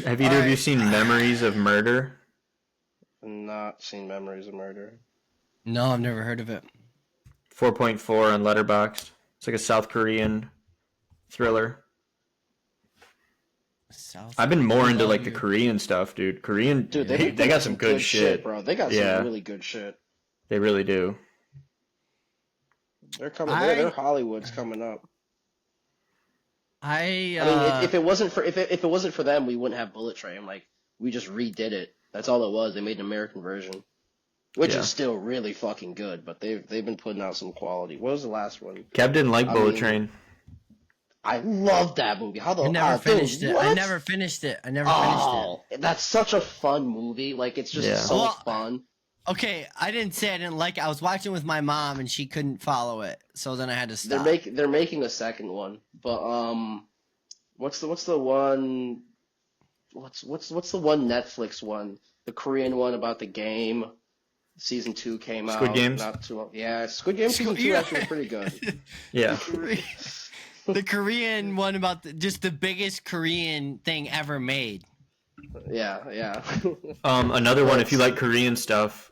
A: Have either of you seen Memories of Murder?
B: Not seen Memories of Murder.
C: No, I've never heard of it.
A: 4.4 on Letterboxd. It's like a South Korean thriller. I've been more into like the Korean stuff, dude.
B: Dude,
A: They got some good shit,
B: bro. They got some really good shit.
A: They really do.
B: They're coming. Their Hollywood's coming up. I mean, if it wasn't for them, we wouldn't have Bullet Train. Like, we just redid it. That's all it was. They made an American version, which is still really fucking good. But they've been putting out some quality. What was the last one?
A: Kev didn't like Bullet Train.
B: I loved that movie.
C: I never finished it. I never finished it.
B: That's such a fun movie. Like, it's just so fun.
C: Okay, I didn't say I didn't like it. I was watching with my mom and she couldn't follow it, so then I had to stop.
B: They're making a second one, but what's the one? What's the one Netflix one? The Korean one about the game. Season 2 came out.
A: Squid Games?
B: Not too long. Yeah, Squid Game season 2 actually was pretty good.
A: Yeah.
C: The Korean one about just the biggest Korean thing ever made.
B: Yeah.
A: Another one, if you like Korean stuff,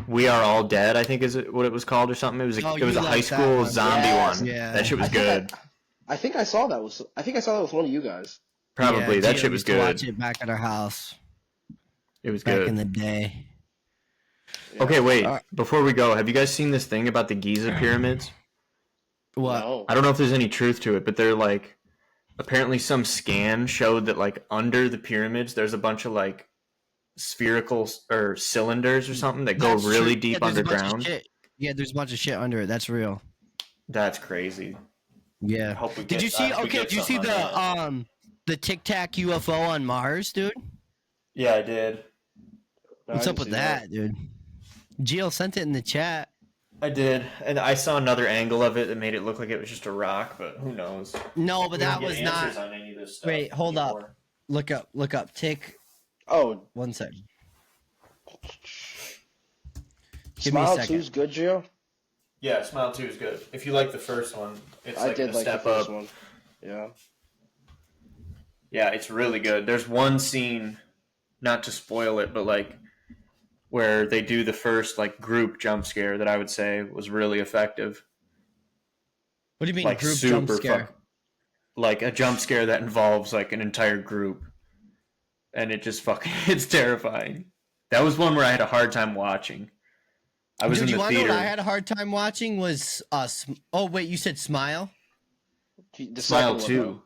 A: We Are All Dead, I think is what it was called or something. It was a high school zombie one.
C: Yeah.
A: That shit was good.
B: I think I saw that with one of you guys.
A: Probably. That shit was good.
C: Watch it back at our house.
A: It was
C: back
A: good.
C: in the day.
B: Yeah.
A: Okay, wait. Before we go, have you guys seen this thing about the Giza pyramids?
C: What?
B: No.
A: I don't know if there's any truth to it, but they're like, apparently some scan showed that like under the pyramids there's a bunch of like spherical or cylinders or something that go really deep underground.
C: Yeah, there's a bunch of shit under it. That's real.
A: That's crazy.
C: Yeah. Did you see the Tic Tac UFO on Mars, dude?
A: Yeah, I did.
C: What's up with that, dude? Jill sent it in the chat.
A: I did, and I saw another angle of it that made it look like it was just a rock, but who knows?
C: No, but that was not.
A: On any of this stuff
C: Wait, hold
A: anymore.
C: up. Look up. Tick.
B: Oh,
C: 1 second. Give me a
B: Smile
C: second.
B: 2's good, Gio?
A: Yeah, Smile 2 is good. If you like the first one, it's
B: I
A: like
B: did
A: a
B: like the
A: step
B: first
A: up.
B: one. Yeah.
A: Yeah, it's really good. There's one scene, not to spoil it, but like where they do the first like group jump scare that I would say was really effective.
C: What do you mean
A: Like
C: group jump
A: super
C: scare?
A: like a jump scare that involves like an entire group, and it just fucking it's terrifying. That was one where I had a hard time watching. I was
C: Dude,
A: in
C: you
A: the
C: want to know
A: theater.
C: what I had a hard time watching was oh wait, you said Smile?
B: The
A: Smile
B: second one,
A: too.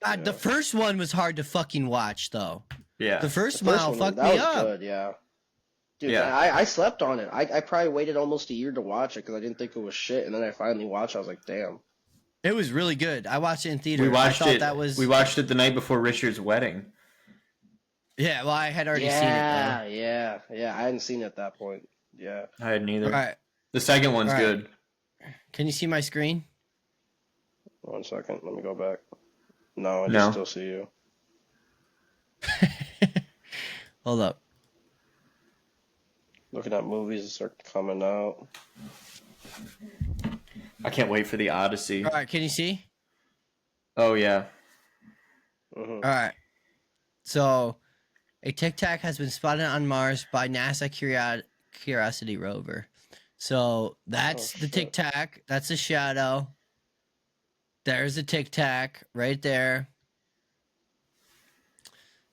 C: God,
B: Yeah.
C: the first one was hard to fucking watch though.
A: Yeah.
C: The first
B: The first
C: Smile
B: one,
C: fucked
B: that
C: me
B: was
C: up.
B: good, yeah. Dude,
A: Yeah.
B: I slept on it. I probably waited almost a year to watch it because I didn't think it was shit, and then I finally watched it. I was like, damn.
C: It was really good. I watched it in theater.
A: We watched
C: I thought
A: it.
C: that was
A: We watched it the night before Richard's wedding.
C: Yeah, well, I had already seen it
B: Yeah. I hadn't seen it at that point. Yeah.
A: I hadn't
C: though.
A: either.
C: All right.
A: The second one's
C: All right.
A: good.
C: Can you see my screen?
B: 1 second. Let me go back. No, I
A: No.
B: just still see you.
C: Hold up.
B: Looking at movies that start coming out.
A: I can't wait for the Odyssey.
C: All right, can you see?
A: Oh yeah.
B: Mhm.
C: All right. So, a Tic Tac has been spotted on Mars by NASA Curiosity rover. So that's the
B: shit.
C: Tic Tac. That's a shadow. There's a Tic Tac right there.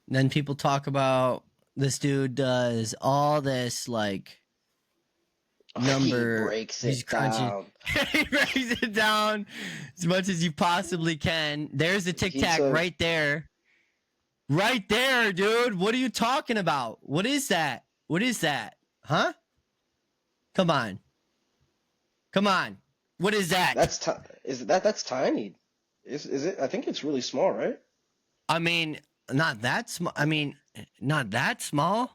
C: Then people talk about this dude does all this like number.
B: He breaks
C: he's
B: it
C: crunching.
B: down.
C: He breaks it down as much as you possibly can. There's the Tic
B: He
C: Tac
B: took-
C: right there. Right there, dude. What are you talking about? What is that? What is that? Huh? Come on. Come on. What is that?
B: That's that's tiny. Is it? I think it's really small, right?
C: I mean, not that small. I mean, not that small.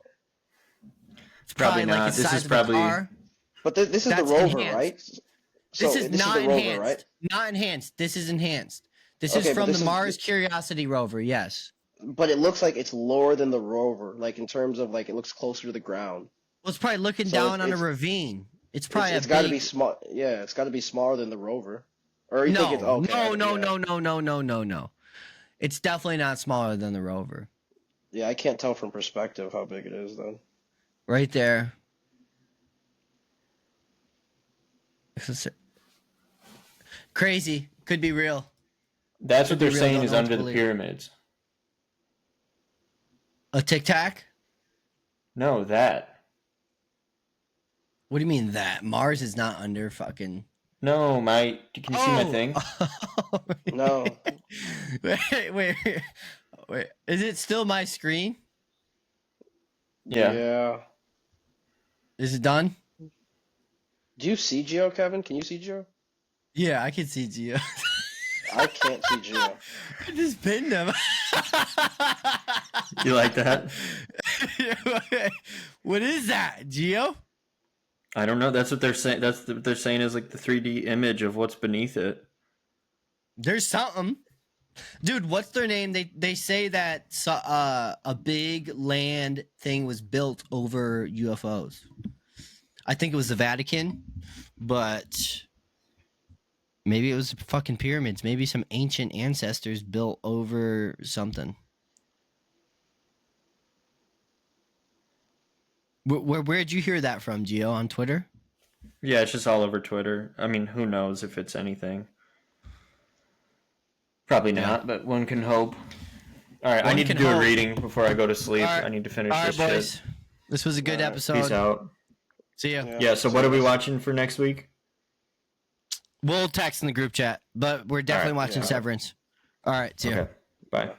C: It's
A: Probably
C: like
A: not.
C: the
A: This
C: size
A: is
C: of
A: probably-
C: a car.
B: But this is the
C: That's
B: rover,
C: enhanced.
B: right?
C: This is not
B: the rover,
C: enhanced.
B: right?
C: Not enhanced. This is enhanced. This
B: Okay,
C: is
B: but
C: from
B: this
C: the
B: is-
C: Mars Curiosity rover. Yes.
B: But it looks like it's lower than the rover, like in terms of like it looks closer to the ground.
C: Well, it's probably looking
B: So
C: down on a
B: it's-
C: ravine. It's probably
B: It's
C: a
B: got to
C: big...
B: be small. Yeah, it's got to be smaller than the rover. Or you think it's
C: No,
B: okay?
C: no. It's definitely not smaller than the rover.
B: Yeah, I can't tell from perspective how big it is then.
C: Right there. Crazy. Could be real.
A: That's what
C: Could be
A: they're
C: real,
A: saying
C: don't
A: is
C: know what
A: under
C: to
A: the
C: believe.
A: pyramids.
C: A Tic Tac?
A: No, that.
C: What do you mean that? Mars is not under fucking...
A: No, my. Can you see my thing?
B: No.
C: Wait. Is it still my screen?
A: Yeah.
B: Yeah.
C: Is it done?
B: Do you see Geo, Kevin? Can you see Geo?
C: Yeah, I can see Gio.
B: I can't see Geo.
C: I just pinned him.
A: You like that?
C: What is that, Gio?
A: I don't know. That's what they're saying. That's what they're saying is like the 3D image of what's beneath it.
C: There's something. Dude, what's their name? They say that a big land thing was built over UFOs. I think it was the Vatican, but maybe it was fucking pyramids. Maybe some ancient ancestors built over something. Where'd you hear that from, Gio? On Twitter?
A: Yeah, it's just all over Twitter. I mean, who knows if it's anything? Probably not, but one can hope. All right, I
C: One
A: need to
C: can
A: do a
C: hope.
A: reading before I go to sleep.
C: All right.
A: I need to finish
C: All right,
A: this
C: boys.
A: shit.
C: This was a good
B: All right.
C: episode.
A: Peace out.
C: See ya.
A: Yeah, so what are we watching for next week?
C: We'll text in the group chat, but we're definitely
A: All right,
C: watching
B: yeah.
C: Severance. All right, see ya.
A: Okay, bye.